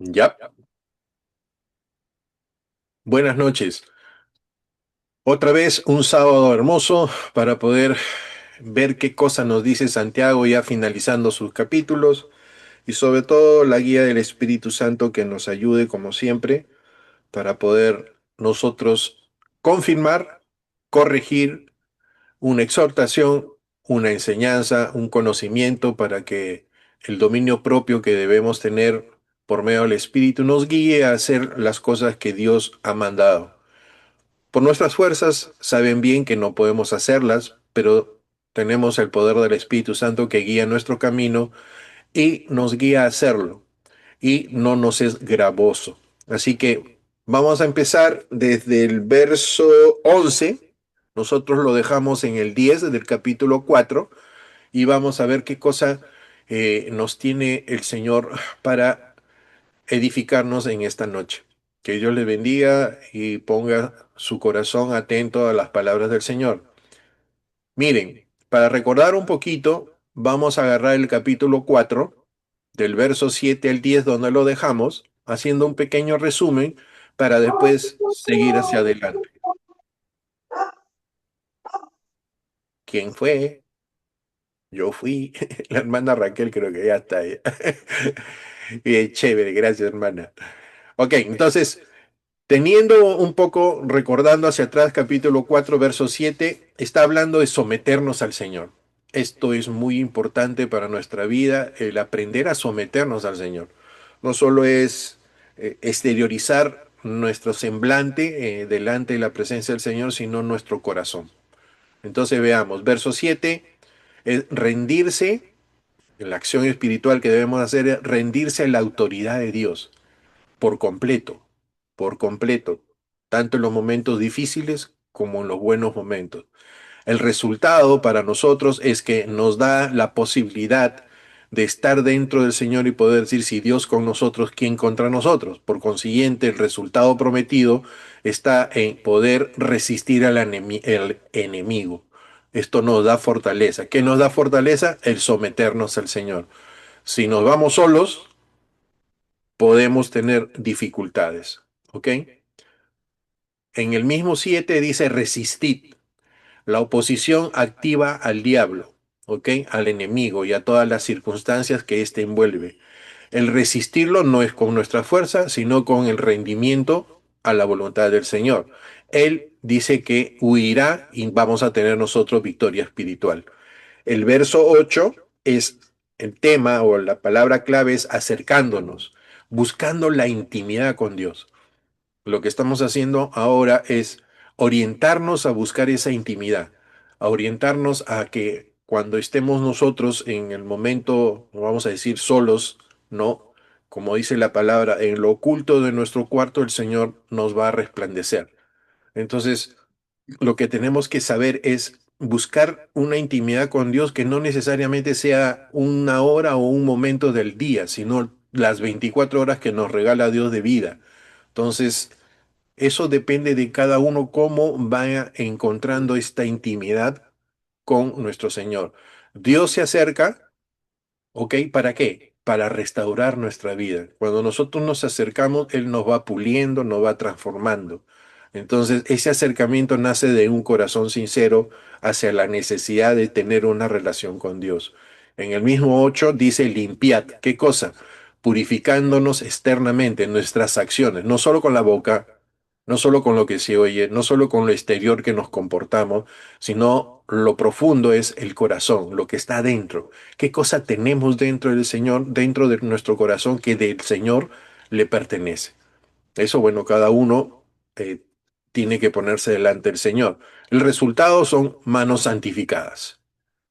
Ya, buenas noches. Otra vez un sábado hermoso para poder ver qué cosa nos dice Santiago ya finalizando sus capítulos y sobre todo la guía del Espíritu Santo que nos ayude como siempre para poder nosotros confirmar, corregir una exhortación, una enseñanza, un conocimiento para que el dominio propio que debemos tener por medio del Espíritu nos guíe a hacer las cosas que Dios ha mandado. Por nuestras fuerzas saben bien que no podemos hacerlas, pero tenemos el poder del Espíritu Santo que guía nuestro camino y nos guía a hacerlo y no nos es gravoso. Así que vamos a empezar desde el verso 11. Nosotros lo dejamos en el 10 del capítulo 4 y vamos a ver qué cosa nos tiene el Señor para edificarnos en esta noche. Que Dios les bendiga y ponga su corazón atento a las palabras del Señor. Miren, para recordar un poquito, vamos a agarrar el capítulo 4 del verso 7 al 10 donde lo dejamos, haciendo un pequeño resumen para después seguir hacia adelante. ¿Quién fue? Yo fui. La hermana Raquel creo que ya está ahí. Chévere, gracias hermana. Ok, entonces teniendo un poco, recordando hacia atrás, capítulo 4 verso 7 está hablando de someternos al Señor. Esto es muy importante para nuestra vida, el aprender a someternos al Señor. No solo es exteriorizar nuestro semblante delante de la presencia del Señor, sino nuestro corazón. Entonces veamos, verso 7 es rendirse, la acción espiritual que debemos hacer es rendirse a la autoridad de Dios por completo, por completo, tanto en los momentos difíciles como en los buenos momentos. El resultado para nosotros es que nos da la posibilidad de estar dentro del Señor y poder decir, si Dios con nosotros, ¿quién contra nosotros? Por consiguiente, el resultado prometido está en poder resistir al el enemigo. Esto nos da fortaleza. ¿Qué nos da fortaleza? El someternos al Señor. Si nos vamos solos, podemos tener dificultades. ¿Ok? En el mismo 7 dice resistid, la oposición activa al diablo, ¿ok? Al enemigo y a todas las circunstancias que éste envuelve. El resistirlo no es con nuestra fuerza, sino con el rendimiento a la voluntad del Señor. Él dice que huirá y vamos a tener nosotros victoria espiritual. El verso 8 es el tema o la palabra clave es acercándonos, buscando la intimidad con Dios. Lo que estamos haciendo ahora es orientarnos a buscar esa intimidad, a orientarnos a que cuando estemos nosotros en el momento, vamos a decir, solos, ¿no? Como dice la palabra, en lo oculto de nuestro cuarto el Señor nos va a resplandecer. Entonces, lo que tenemos que saber es buscar una intimidad con Dios que no necesariamente sea una hora o un momento del día, sino las 24 horas que nos regala Dios de vida. Entonces, eso depende de cada uno cómo vaya encontrando esta intimidad con nuestro Señor. Dios se acerca, ¿ok? ¿Para qué? Para restaurar nuestra vida. Cuando nosotros nos acercamos, Él nos va puliendo, nos va transformando. Entonces, ese acercamiento nace de un corazón sincero hacia la necesidad de tener una relación con Dios. En el mismo 8 dice limpiad. ¿Qué cosa? Purificándonos externamente en nuestras acciones, no solo con la boca, no solo con lo que se oye, no solo con lo exterior que nos comportamos, sino lo profundo es el corazón, lo que está dentro. ¿Qué cosa tenemos dentro del Señor, dentro de nuestro corazón que del Señor le pertenece? Eso, bueno, cada uno eh, tiene que ponerse delante del Señor. El resultado son manos santificadas,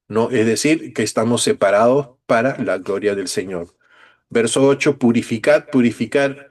¿no? Es decir, que estamos separados para la gloria del Señor. Verso 8, purificad, purificar.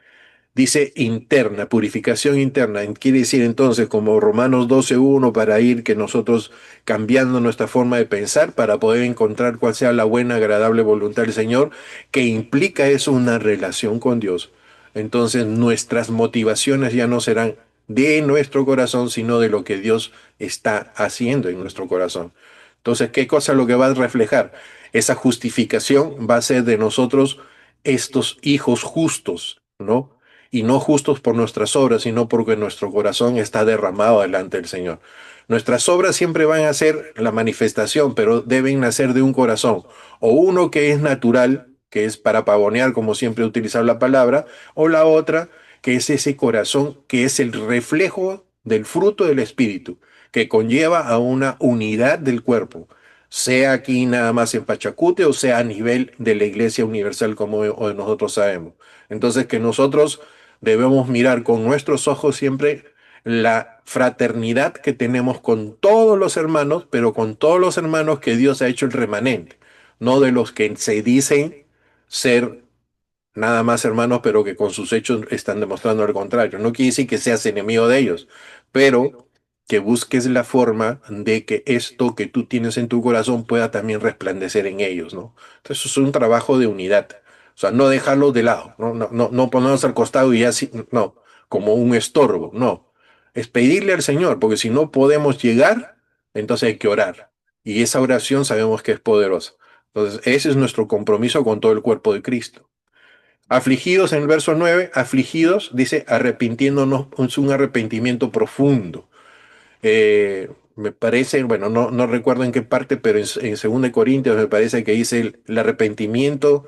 Dice interna, purificación interna. Quiere decir entonces, como Romanos 12:1, para ir que nosotros cambiando nuestra forma de pensar para poder encontrar cuál sea la buena, agradable voluntad del Señor, que implica eso una relación con Dios. Entonces nuestras motivaciones ya no serán de nuestro corazón, sino de lo que Dios está haciendo en nuestro corazón. Entonces, ¿qué cosa es lo que va a reflejar? Esa justificación va a ser de nosotros estos hijos justos, ¿no? Y no justos por nuestras obras, sino porque nuestro corazón está derramado delante del Señor. Nuestras obras siempre van a ser la manifestación, pero deben nacer de un corazón, o uno que es natural, que es para pavonear, como siempre he utilizado la palabra, o la otra, que es ese corazón que es el reflejo del fruto del Espíritu, que conlleva a una unidad del cuerpo, sea aquí nada más en Pachacute o sea a nivel de la Iglesia Universal como hoy nosotros sabemos. Entonces que nosotros debemos mirar con nuestros ojos siempre la fraternidad que tenemos con todos los hermanos, pero con todos los hermanos que Dios ha hecho el remanente, no de los que se dicen ser nada más hermanos, pero que con sus hechos están demostrando lo contrario. No quiere decir que seas enemigo de ellos, pero que busques la forma de que esto que tú tienes en tu corazón pueda también resplandecer en ellos, ¿no? Entonces es un trabajo de unidad. O sea, no dejarlo de lado, no ponernos al costado y así, no, como un estorbo, no. Es pedirle al Señor, porque si no podemos llegar, entonces hay que orar. Y esa oración sabemos que es poderosa. Entonces, ese es nuestro compromiso con todo el cuerpo de Cristo. Afligidos en el verso 9 afligidos, dice, arrepintiéndonos, es un arrepentimiento profundo. Me parece, bueno, no recuerdo en qué parte, pero en 2 Corintios me parece que dice el arrepentimiento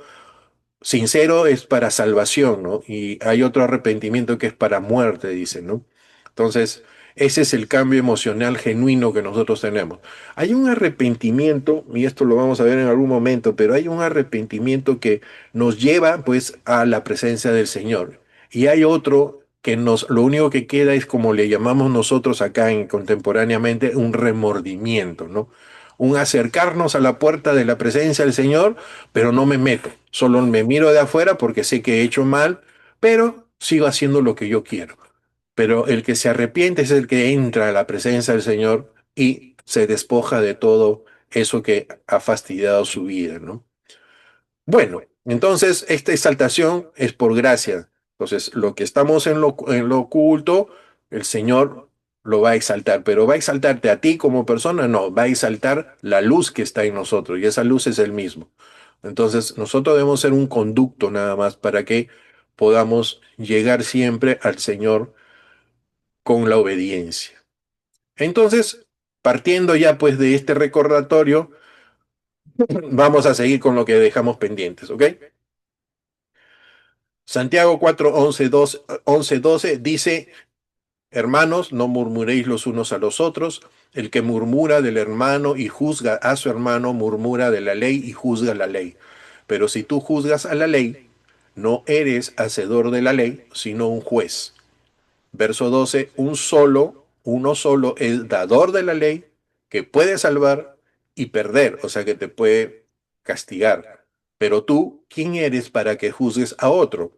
sincero es para salvación, ¿no? Y hay otro arrepentimiento que es para muerte, dice, ¿no? Entonces, ese es el cambio emocional genuino que nosotros tenemos. Hay un arrepentimiento, y esto lo vamos a ver en algún momento, pero hay un arrepentimiento que nos lleva, pues, a la presencia del Señor. Y hay otro que lo único que queda es como le llamamos nosotros acá contemporáneamente, un remordimiento, ¿no? Un acercarnos a la puerta de la presencia del Señor, pero no me meto, solo me miro de afuera porque sé que he hecho mal, pero sigo haciendo lo que yo quiero. Pero el que se arrepiente es el que entra a la presencia del Señor y se despoja de todo eso que ha fastidiado su vida, ¿no? Bueno, entonces esta exaltación es por gracia. Entonces, lo que estamos en lo oculto, el Señor lo va a exaltar, pero ¿va a exaltarte a ti como persona? No, va a exaltar la luz que está en nosotros y esa luz es el mismo. Entonces, nosotros debemos ser un conducto nada más para que podamos llegar siempre al Señor con la obediencia. Entonces, partiendo ya pues de este recordatorio, vamos a seguir con lo que dejamos pendientes, ¿ok? Santiago 4, 11, 12, 11, 12 dice, hermanos, no murmuréis los unos a los otros, el que murmura del hermano y juzga a su hermano, murmura de la ley y juzga la ley. Pero si tú juzgas a la ley, no eres hacedor de la ley, sino un juez. Verso 12, uno solo es dador de la ley que puede salvar y perder, o sea que te puede castigar. Pero tú, ¿quién eres para que juzgues a otro?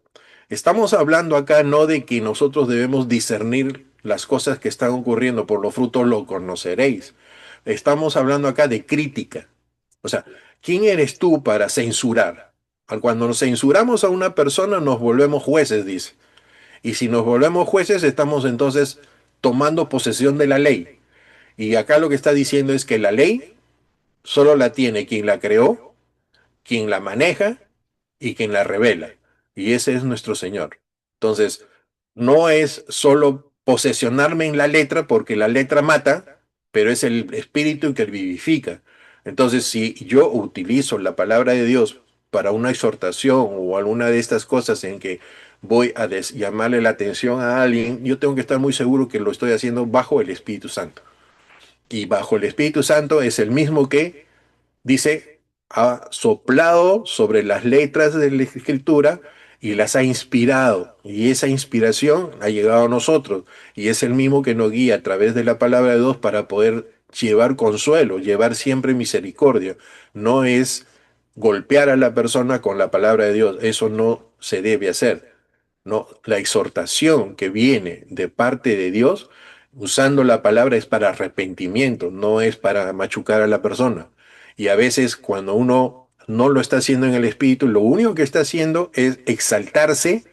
Estamos hablando acá no de que nosotros debemos discernir las cosas que están ocurriendo, por los frutos lo conoceréis. Estamos hablando acá de crítica. O sea, ¿quién eres tú para censurar? Cuando nos censuramos a una persona nos volvemos jueces, dice. Y si nos volvemos jueces, estamos entonces tomando posesión de la ley. Y acá lo que está diciendo es que la ley solo la tiene quien la creó, quien la maneja y quien la revela. Y ese es nuestro Señor. Entonces, no es solo posesionarme en la letra, porque la letra mata, pero es el espíritu que vivifica. Entonces, si yo utilizo la palabra de Dios para una exhortación o alguna de estas cosas en que voy a llamarle la atención a alguien, yo tengo que estar muy seguro que lo estoy haciendo bajo el Espíritu Santo. Y bajo el Espíritu Santo es el mismo que dice, ha soplado sobre las letras de la escritura y las ha inspirado. Y esa inspiración ha llegado a nosotros. Y es el mismo que nos guía a través de la palabra de Dios para poder llevar consuelo, llevar siempre misericordia. No es golpear a la persona con la palabra de Dios. Eso no se debe hacer. No, la exhortación que viene de parte de Dios, usando la palabra, es para arrepentimiento, no es para machucar a la persona. Y a veces cuando uno no lo está haciendo en el espíritu, lo único que está haciendo es exaltarse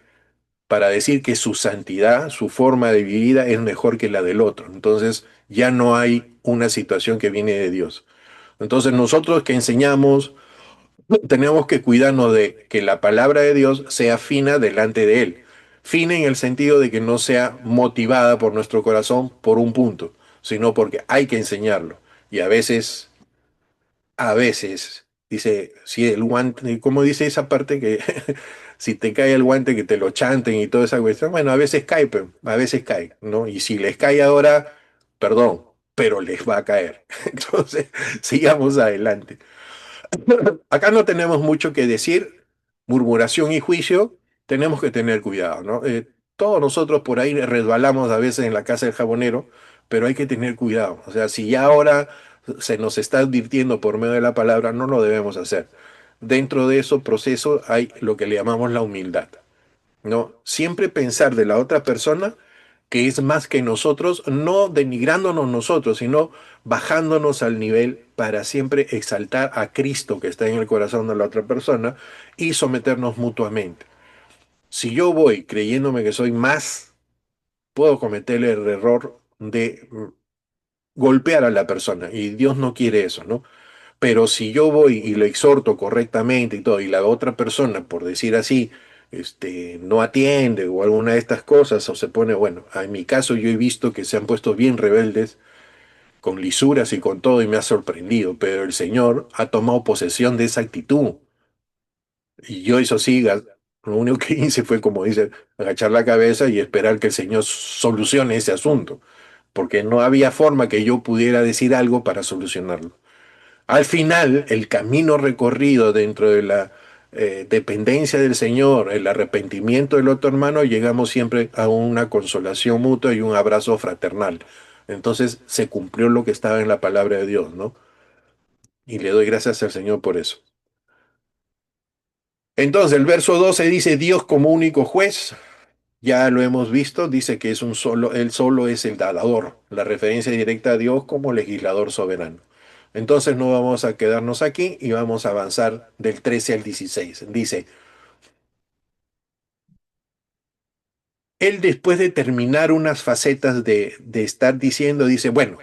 para decir que su santidad, su forma de vida es mejor que la del otro. Entonces ya no hay una situación que viene de Dios. Entonces nosotros que enseñamos, tenemos que cuidarnos de que la palabra de Dios sea fina delante de Él. Fina en el sentido de que no sea motivada por nuestro corazón por un punto, sino porque hay que enseñarlo. Y a veces, dice, si el guante, ¿cómo dice esa parte que si te cae el guante que te lo chanten y toda esa cuestión? Bueno, a veces cae, a veces cae, ¿no? Y si les cae ahora, perdón, pero les va a caer. Entonces, sigamos adelante. Acá no tenemos mucho que decir, murmuración y juicio, tenemos que tener cuidado, ¿no? Todos nosotros por ahí resbalamos a veces en la casa del jabonero, pero hay que tener cuidado. O sea, si ya ahora se nos está advirtiendo por medio de la palabra, no lo debemos hacer. Dentro de ese proceso hay lo que le llamamos la humildad, ¿no? Siempre pensar de la otra persona que es más que nosotros, no denigrándonos nosotros, sino bajándonos al nivel para siempre exaltar a Cristo que está en el corazón de la otra persona y someternos mutuamente. Si yo voy creyéndome que soy más, puedo cometer el error de golpear a la persona y Dios no quiere eso, ¿no? Pero si yo voy y lo exhorto correctamente y todo, y la otra persona, por decir así, no atiende o alguna de estas cosas, o se pone, bueno, en mi caso yo he visto que se han puesto bien rebeldes, con lisuras y con todo, y me ha sorprendido, pero el Señor ha tomado posesión de esa actitud. Y yo, eso sí, lo único que hice fue, como dice, agachar la cabeza y esperar que el Señor solucione ese asunto, porque no había forma que yo pudiera decir algo para solucionarlo. Al final, el camino recorrido dentro de la dependencia del Señor, el arrepentimiento del otro hermano, llegamos siempre a una consolación mutua y un abrazo fraternal. Entonces se cumplió lo que estaba en la palabra de Dios, ¿no? Y le doy gracias al Señor por eso. Entonces, el verso 12 dice, Dios como único juez, ya lo hemos visto, dice que es un solo, él solo es el dador, la referencia directa a Dios como legislador soberano. Entonces no vamos a quedarnos aquí y vamos a avanzar del 13 al 16. Dice, él después de terminar unas facetas de estar diciendo, dice, bueno,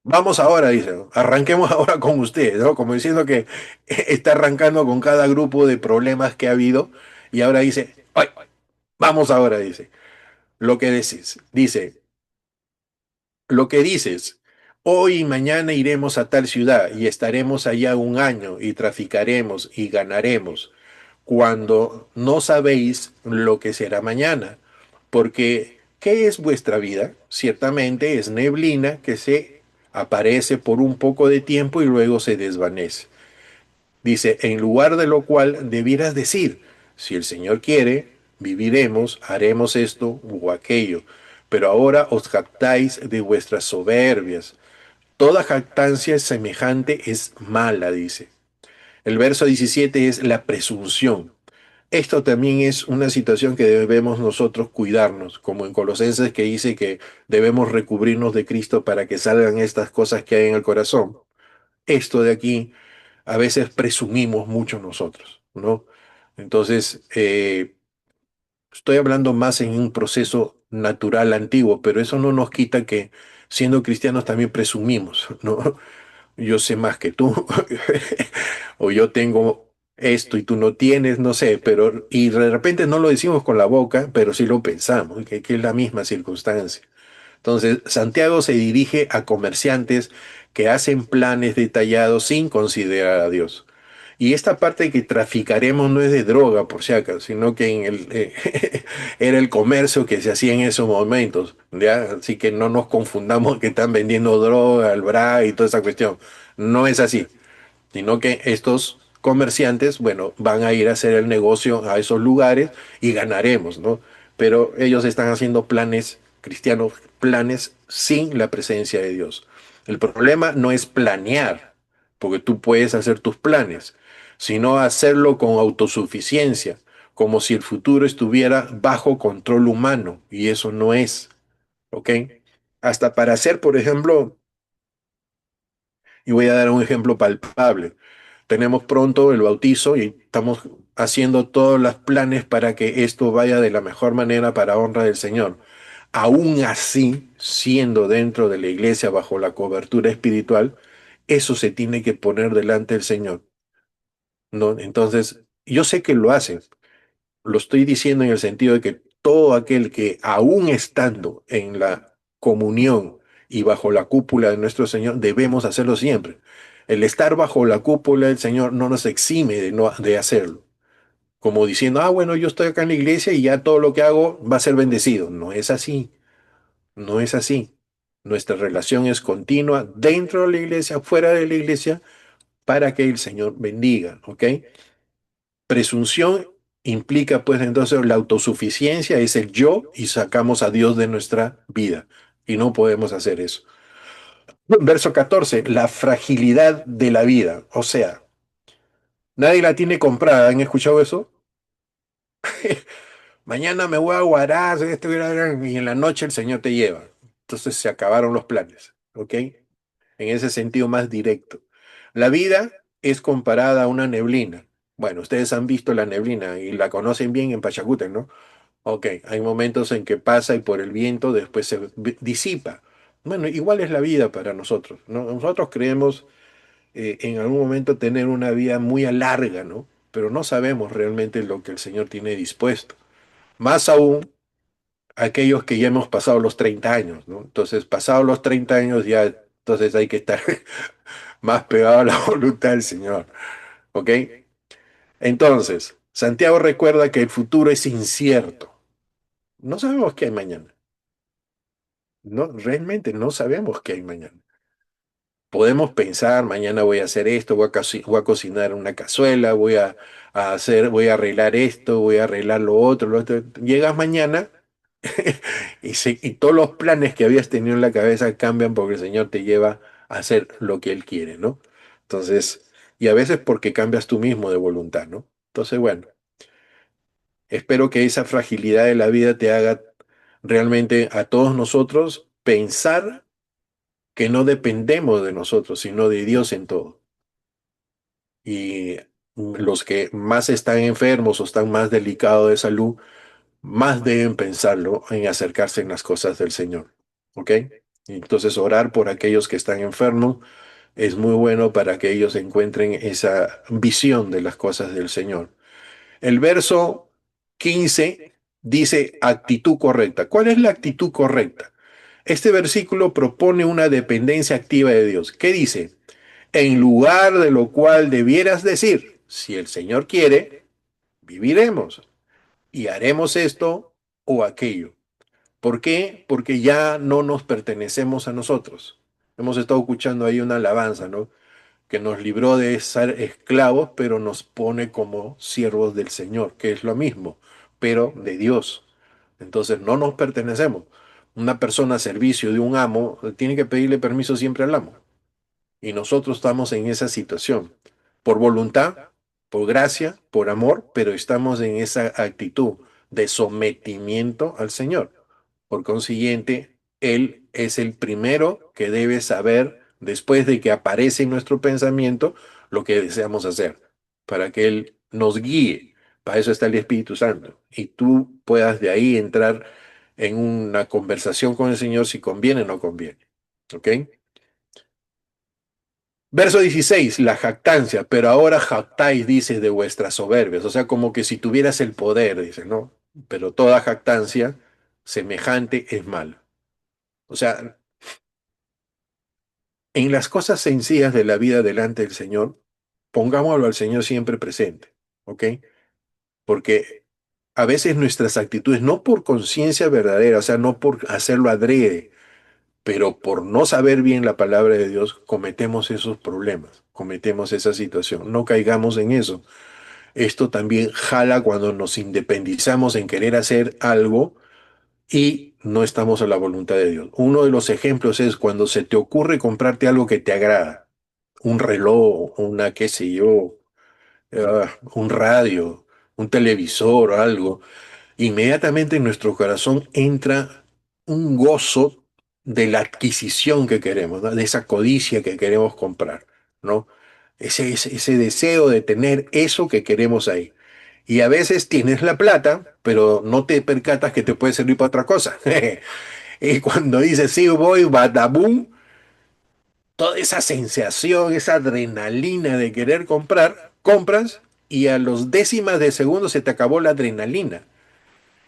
vamos ahora, dice, arranquemos ahora con ustedes, ¿no? Como diciendo que está arrancando con cada grupo de problemas que ha habido y ahora dice, "Ay, vamos ahora", dice, lo que decís, dice, lo que dices, hoy y mañana iremos a tal ciudad y estaremos allá un año y traficaremos y ganaremos, cuando no sabéis lo que será mañana. Porque, ¿qué es vuestra vida? Ciertamente es neblina que se aparece por un poco de tiempo y luego se desvanece. Dice, en lugar de lo cual debieras decir, si el Señor quiere, viviremos, haremos esto o aquello. Pero ahora os jactáis de vuestras soberbias. Toda jactancia semejante es mala, dice. El verso 17 es la presunción. Esto también es una situación que debemos nosotros cuidarnos, como en Colosenses que dice que debemos recubrirnos de Cristo para que salgan estas cosas que hay en el corazón. Esto de aquí a veces presumimos mucho nosotros, ¿no? Entonces, estoy hablando más en un proceso natural antiguo, pero eso no nos quita que siendo cristianos también presumimos, ¿no? Yo sé más que tú, o yo tengo esto y tú no tienes, no sé, pero y de repente no lo decimos con la boca, pero sí lo pensamos, que es la misma circunstancia. Entonces, Santiago se dirige a comerciantes que hacen planes detallados sin considerar a Dios. Y esta parte que traficaremos no es de droga, por si acaso, sino que era el comercio que se hacía en esos momentos, ¿ya? Así que no nos confundamos que están vendiendo droga, el bra y toda esa cuestión. No es así, sino que estos comerciantes, bueno, van a ir a hacer el negocio a esos lugares y ganaremos, ¿no? Pero ellos están haciendo planes cristianos, planes sin la presencia de Dios. El problema no es planear, porque tú puedes hacer tus planes, sino hacerlo con autosuficiencia, como si el futuro estuviera bajo control humano, y eso no es, ¿ok? Hasta para hacer, por ejemplo, y voy a dar un ejemplo palpable. Tenemos pronto el bautizo y estamos haciendo todos los planes para que esto vaya de la mejor manera para honra del Señor. Aún así, siendo dentro de la iglesia bajo la cobertura espiritual, eso se tiene que poner delante del Señor, ¿no? Entonces, yo sé que lo hacen. Lo estoy diciendo en el sentido de que todo aquel que aún estando en la comunión y bajo la cúpula de nuestro Señor, debemos hacerlo siempre. El estar bajo la cúpula del Señor no nos exime de hacerlo. Como diciendo, ah, bueno, yo estoy acá en la iglesia y ya todo lo que hago va a ser bendecido. No es así, no es así. Nuestra relación es continua dentro de la iglesia, fuera de la iglesia, para que el Señor bendiga, ¿ok? Presunción implica pues entonces la autosuficiencia, es el yo y sacamos a Dios de nuestra vida y no podemos hacer eso. Verso 14, la fragilidad de la vida, o sea, nadie la tiene comprada, ¿han escuchado eso? Mañana me voy a Huaraz, y en la noche el Señor te lleva. Entonces se acabaron los planes, ¿ok? En ese sentido más directo. La vida es comparada a una neblina. Bueno, ustedes han visto la neblina y la conocen bien en Pachacútec, ¿no? Ok, hay momentos en que pasa y por el viento después se disipa. Bueno, igual es la vida para nosotros, ¿no? Nosotros creemos en algún momento tener una vida muy larga, ¿no? Pero no sabemos realmente lo que el Señor tiene dispuesto. Más aún aquellos que ya hemos pasado los 30 años, ¿no? Entonces, pasados los 30 años ya, entonces hay que estar más pegado a la voluntad del Señor, ¿ok? Entonces, Santiago recuerda que el futuro es incierto. No sabemos qué hay mañana. No, realmente no sabemos qué hay mañana. Podemos pensar, mañana voy a hacer esto, voy a cocinar una cazuela, voy a arreglar esto, voy a arreglar lo otro. Llegas mañana y todos los planes que habías tenido en la cabeza cambian porque el Señor te lleva a hacer lo que Él quiere, ¿no? Entonces, y a veces porque cambias tú mismo de voluntad, ¿no? Entonces, bueno, espero que esa fragilidad de la vida te haga realmente a todos nosotros pensar que no dependemos de nosotros, sino de Dios en todo. Y los que más están enfermos o están más delicados de salud, más deben pensarlo en acercarse en las cosas del Señor. ¿Ok? Entonces orar por aquellos que están enfermos es muy bueno para que ellos encuentren esa visión de las cosas del Señor. El verso 15 dice actitud correcta. ¿Cuál es la actitud correcta? Este versículo propone una dependencia activa de Dios. ¿Qué dice? En lugar de lo cual debieras decir, si el Señor quiere, viviremos y haremos esto o aquello. ¿Por qué? Porque ya no nos pertenecemos a nosotros. Hemos estado escuchando ahí una alabanza, ¿no? Que nos libró de ser esclavos, pero nos pone como siervos del Señor, que es lo mismo, pero de Dios. Entonces no nos pertenecemos. Una persona a servicio de un amo tiene que pedirle permiso siempre al amo. Y nosotros estamos en esa situación, por voluntad, por gracia, por amor, pero estamos en esa actitud de sometimiento al Señor. Por consiguiente, Él es el primero que debe saber, después de que aparece en nuestro pensamiento, lo que deseamos hacer, para que Él nos guíe. Para eso está el Espíritu Santo. Y tú puedas de ahí entrar en una conversación con el Señor si conviene o no conviene. ¿Ok? Verso 16, la jactancia, pero ahora jactáis, dice, de vuestras soberbias, o sea, como que si tuvieras el poder, dice, ¿no? Pero toda jactancia semejante es mala. O sea, en las cosas sencillas de la vida delante del Señor, pongámoslo al Señor siempre presente, ¿ok? Porque a veces nuestras actitudes, no por conciencia verdadera, o sea, no por hacerlo adrede, pero por no saber bien la palabra de Dios, cometemos esos problemas, cometemos esa situación. No caigamos en eso. Esto también jala cuando nos independizamos en querer hacer algo y no estamos a la voluntad de Dios. Uno de los ejemplos es cuando se te ocurre comprarte algo que te agrada, un reloj, una, qué sé yo, un radio, un televisor o algo. Inmediatamente en nuestro corazón entra un gozo de la adquisición que queremos, ¿no? De esa codicia que queremos comprar, ¿no? Ese deseo de tener eso que queremos ahí. Y a veces tienes la plata, pero no te percatas que te puede servir para otra cosa. Y cuando dices, sí, voy, badabum, toda esa sensación, esa adrenalina de querer comprar, compras y a los décimas de segundo se te acabó la adrenalina.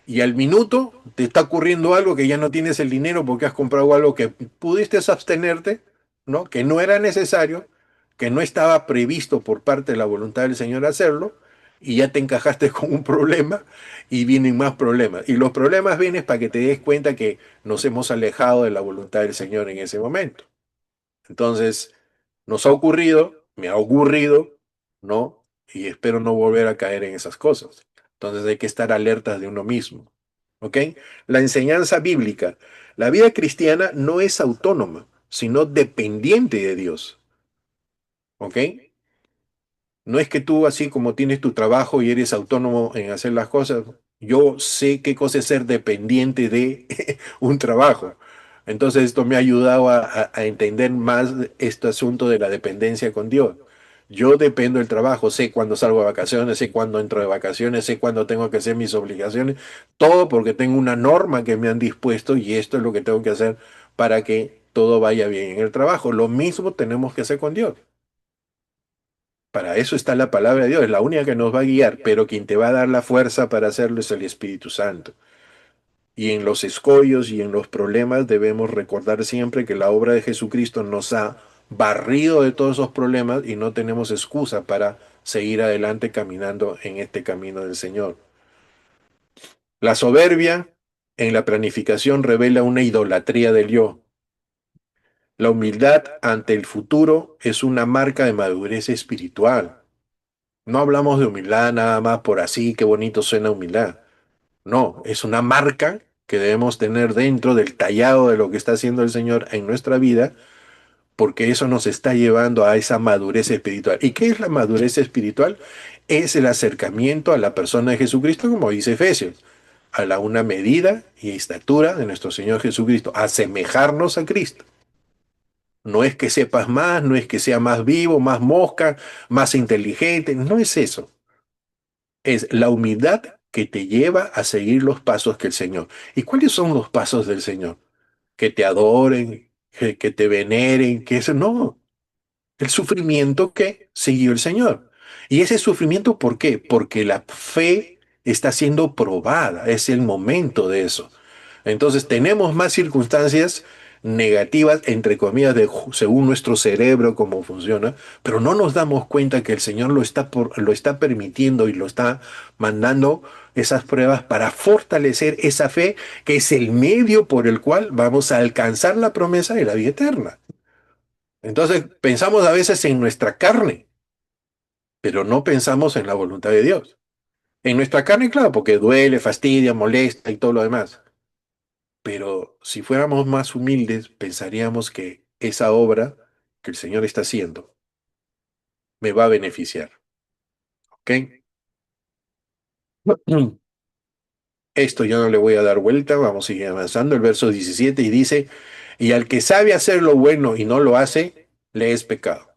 y al minuto te está ocurriendo algo que ya no tienes el dinero porque has comprado algo que pudiste abstenerte, ¿no? Que no era necesario, que no estaba previsto por parte de la voluntad del Señor hacerlo, y ya te encajaste con un problema y vienen más problemas. Y los problemas vienen para que te des cuenta que nos hemos alejado de la voluntad del Señor en ese momento. Entonces, nos ha ocurrido, me ha ocurrido, ¿no? Y espero no volver a caer en esas cosas. Entonces hay que estar alertas de uno mismo, ¿ok? La enseñanza bíblica. La vida cristiana no es autónoma, sino dependiente de Dios, ¿ok? No es que tú, así como tienes tu trabajo y eres autónomo en hacer las cosas, yo sé qué cosa es ser dependiente de un trabajo. Entonces esto me ha ayudado a entender más este asunto de la dependencia con Dios. Yo dependo del trabajo, sé cuándo salgo de vacaciones, sé cuándo entro de vacaciones, sé cuándo tengo que hacer mis obligaciones, todo porque tengo una norma que me han dispuesto y esto es lo que tengo que hacer para que todo vaya bien en el trabajo. Lo mismo tenemos que hacer con Dios. Para eso está la palabra de Dios, es la única que nos va a guiar, pero quien te va a dar la fuerza para hacerlo es el Espíritu Santo. Y en los escollos y en los problemas debemos recordar siempre que la obra de Jesucristo nos ha barrido de todos esos problemas y no tenemos excusa para seguir adelante caminando en este camino del Señor. La soberbia en la planificación revela una idolatría del yo. La humildad ante el futuro es una marca de madurez espiritual. No hablamos de humildad nada más por así, qué bonito suena humildad. No, es una marca que debemos tener dentro del tallado de lo que está haciendo el Señor en nuestra vida, porque eso nos está llevando a esa madurez espiritual. ¿Y qué es la madurez espiritual? Es el acercamiento a la persona de Jesucristo, como dice Efesios, a la una medida y estatura de nuestro Señor Jesucristo, asemejarnos a Cristo. No es que sepas más, no es que sea más vivo, más mosca, más inteligente, no es eso. Es la humildad que te lleva a seguir los pasos que el Señor. ¿Y cuáles son los pasos del Señor? Que te adoren, que te veneren, que eso no. El sufrimiento que siguió el Señor. Y ese sufrimiento, ¿por qué? Porque la fe está siendo probada, es el momento de eso. Entonces tenemos más circunstancias negativas, entre comillas, según nuestro cerebro, cómo funciona, pero no nos damos cuenta que el Señor lo está permitiendo y lo está mandando esas pruebas para fortalecer esa fe, que es el medio por el cual vamos a alcanzar la promesa de la vida eterna. Entonces pensamos a veces en nuestra carne, pero no pensamos en la voluntad de Dios. En nuestra carne, claro, porque duele, fastidia, molesta y todo lo demás. Pero si fuéramos más humildes, pensaríamos que esa obra que el Señor está haciendo me va a beneficiar. ¿Ok? Esto yo no le voy a dar vuelta, vamos a seguir avanzando. El verso 17 y dice, y al que sabe hacer lo bueno y no lo hace, le es pecado.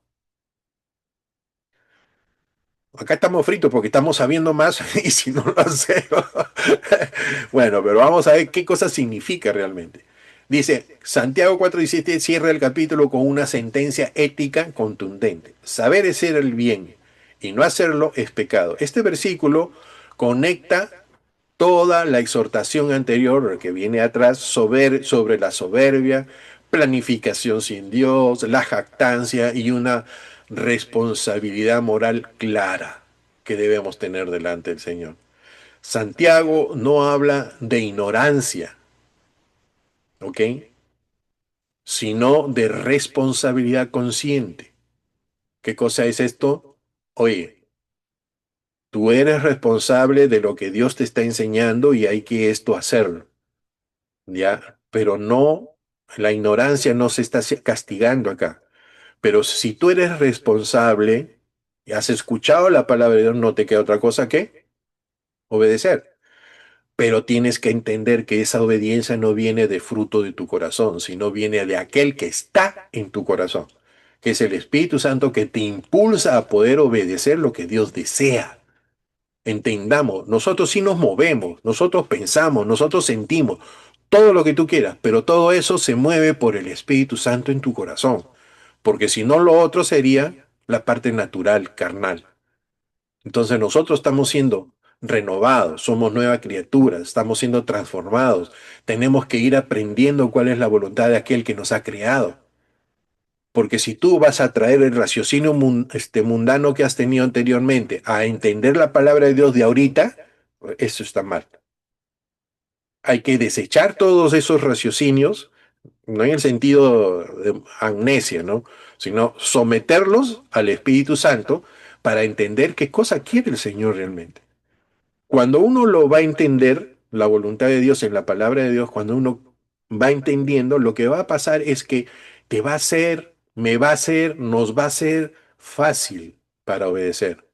Acá estamos fritos porque estamos sabiendo más y si no lo hacemos. Bueno, pero vamos a ver qué cosa significa realmente. Dice, Santiago 4:17 cierra el capítulo con una sentencia ética contundente. Saber hacer el bien y no hacerlo es pecado. Este versículo conecta toda la exhortación anterior que viene atrás sobre la soberbia, planificación sin Dios, la jactancia y una responsabilidad moral clara que debemos tener delante del Señor. Santiago no habla de ignorancia, ¿ok? Sino de responsabilidad consciente. ¿Qué cosa es esto? Oye, tú eres responsable de lo que Dios te está enseñando y hay que esto hacerlo. ¿Ya? Pero no, la ignorancia no se está castigando acá. Pero si tú eres responsable y has escuchado la palabra de Dios, no te queda otra cosa que obedecer. Pero tienes que entender que esa obediencia no viene de fruto de tu corazón, sino viene de aquel que está en tu corazón, que es el Espíritu Santo que te impulsa a poder obedecer lo que Dios desea. Entendamos, nosotros sí nos movemos, nosotros pensamos, nosotros sentimos, todo lo que tú quieras, pero todo eso se mueve por el Espíritu Santo en tu corazón, porque si no lo otro sería la parte natural, carnal. Entonces nosotros estamos siendo renovados, somos nueva criatura, estamos siendo transformados. Tenemos que ir aprendiendo cuál es la voluntad de aquel que nos ha creado. Porque si tú vas a traer el raciocinio mundano que has tenido anteriormente a entender la palabra de Dios de ahorita, eso está mal. Hay que desechar todos esos raciocinios, no en el sentido de amnesia, ¿no? Sino someterlos al Espíritu Santo para entender qué cosa quiere el Señor realmente. Cuando uno lo va a entender, la voluntad de Dios en la palabra de Dios, cuando uno va entendiendo, lo que va a pasar es que te va a ser, me va a ser, nos va a ser fácil para obedecer,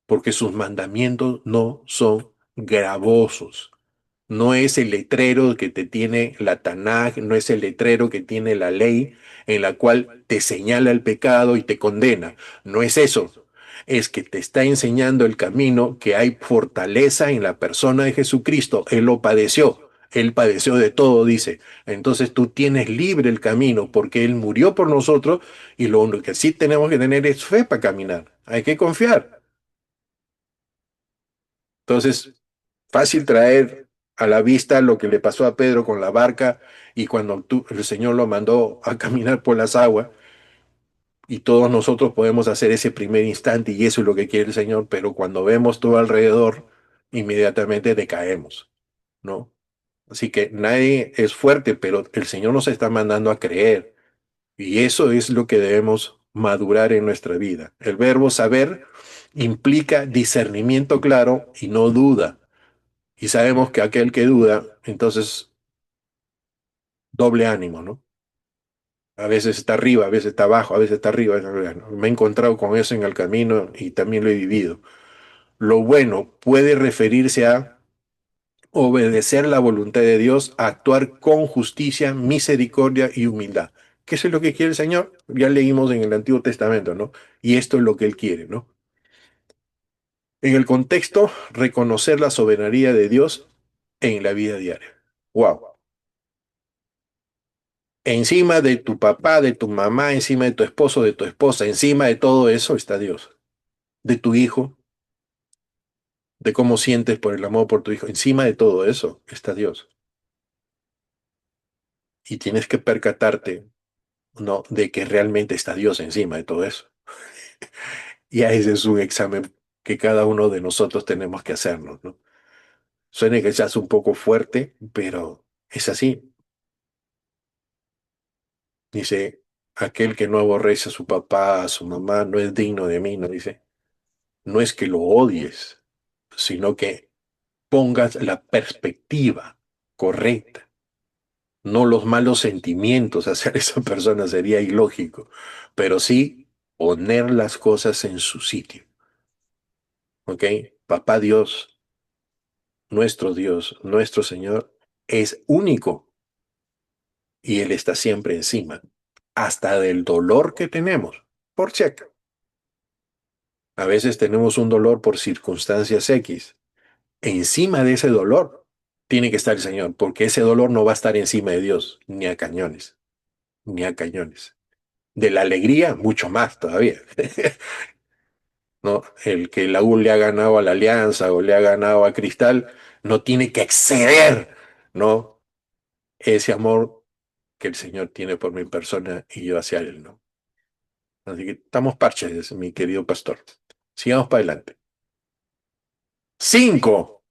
porque sus mandamientos no son gravosos. No es el letrero que te tiene la Tanaj, no es el letrero que tiene la ley en la cual te señala el pecado y te condena. No es eso. Es que te está enseñando el camino, que hay fortaleza en la persona de Jesucristo. Él lo padeció. Él padeció de todo, dice. Entonces tú tienes libre el camino porque Él murió por nosotros y lo único que sí tenemos que tener es fe para caminar. Hay que confiar. Entonces, fácil traer a la vista lo que le pasó a Pedro con la barca y cuando el Señor lo mandó a caminar por las aguas y todos nosotros podemos hacer ese primer instante y eso es lo que quiere el Señor, pero cuando vemos todo alrededor, inmediatamente decaemos, ¿no? Así que nadie es fuerte, pero el Señor nos está mandando a creer y eso es lo que debemos madurar en nuestra vida. El verbo saber implica discernimiento claro y no duda. Y sabemos que aquel que duda, entonces doble ánimo, ¿no? A veces está arriba, a veces está abajo, a veces está arriba, a veces está arriba, ¿no? Me he encontrado con eso en el camino y también lo he vivido. Lo bueno puede referirse a obedecer la voluntad de Dios, a actuar con justicia, misericordia y humildad. ¿Qué es lo que quiere el Señor? Ya leímos en el Antiguo Testamento, ¿no? Y esto es lo que Él quiere, ¿no? En el contexto, reconocer la soberanía de Dios en la vida diaria. Wow. Encima de tu papá, de tu mamá, encima de tu esposo, de tu esposa, encima de todo eso está Dios. De tu hijo, de cómo sientes por el amor por tu hijo. Encima de todo eso está Dios. Y tienes que percatarte, ¿no? De que realmente está Dios encima de todo eso. Y a ese es un examen que cada uno de nosotros tenemos que hacernos, ¿no? Suena que seas un poco fuerte, pero es así. Dice, aquel que no aborrece a su papá, a su mamá, no es digno de mí, ¿no? Dice, no es que lo odies, sino que pongas la perspectiva correcta, no los malos sentimientos hacia esa persona sería ilógico, pero sí poner las cosas en su sitio, ¿ok? Papá Dios, nuestro Señor, es único y Él está siempre encima, hasta del dolor que tenemos, por checa. A veces tenemos un dolor por circunstancias X. Encima de ese dolor tiene que estar el Señor, porque ese dolor no va a estar encima de Dios, ni a cañones, ni a cañones. De la alegría, mucho más todavía. ¿No? El que la U le ha ganado a la Alianza o le ha ganado a Cristal, no tiene que exceder, ¿no? Ese amor que el Señor tiene por mi persona y yo hacia Él, ¿no? Así que estamos parches, mi querido pastor. Sigamos para adelante. Cinco.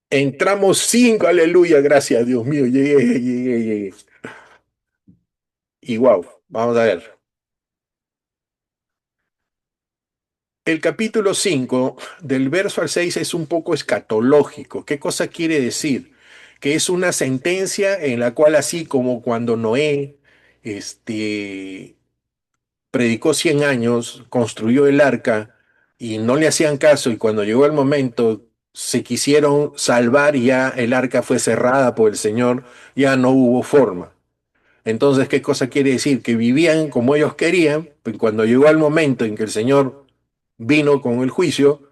Entramos cinco, aleluya, gracias, Dios mío, llegué. Y wow, vamos a ver. El capítulo 5 del verso al 6 es un poco escatológico. ¿Qué cosa quiere decir? Que es una sentencia en la cual, así como cuando Noé este, predicó 100 años, construyó el arca y no le hacían caso, y cuando llegó el momento se quisieron salvar y ya el arca fue cerrada por el Señor, ya no hubo forma. Entonces, ¿qué cosa quiere decir? Que vivían como ellos querían, pero cuando llegó el momento en que el Señor vino con el juicio,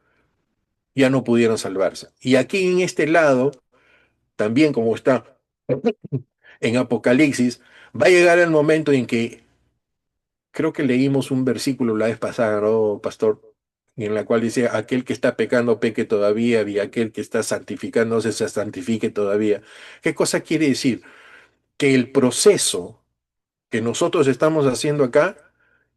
ya no pudieron salvarse. Y aquí en este lado, también como está en Apocalipsis, va a llegar el momento en que, creo que leímos un versículo la vez pasada, ¿no, pastor? en la cual dice, aquel que está pecando, peque todavía, y aquel que está santificándose, se santifique todavía. ¿Qué cosa quiere decir? Que el proceso que nosotros estamos haciendo acá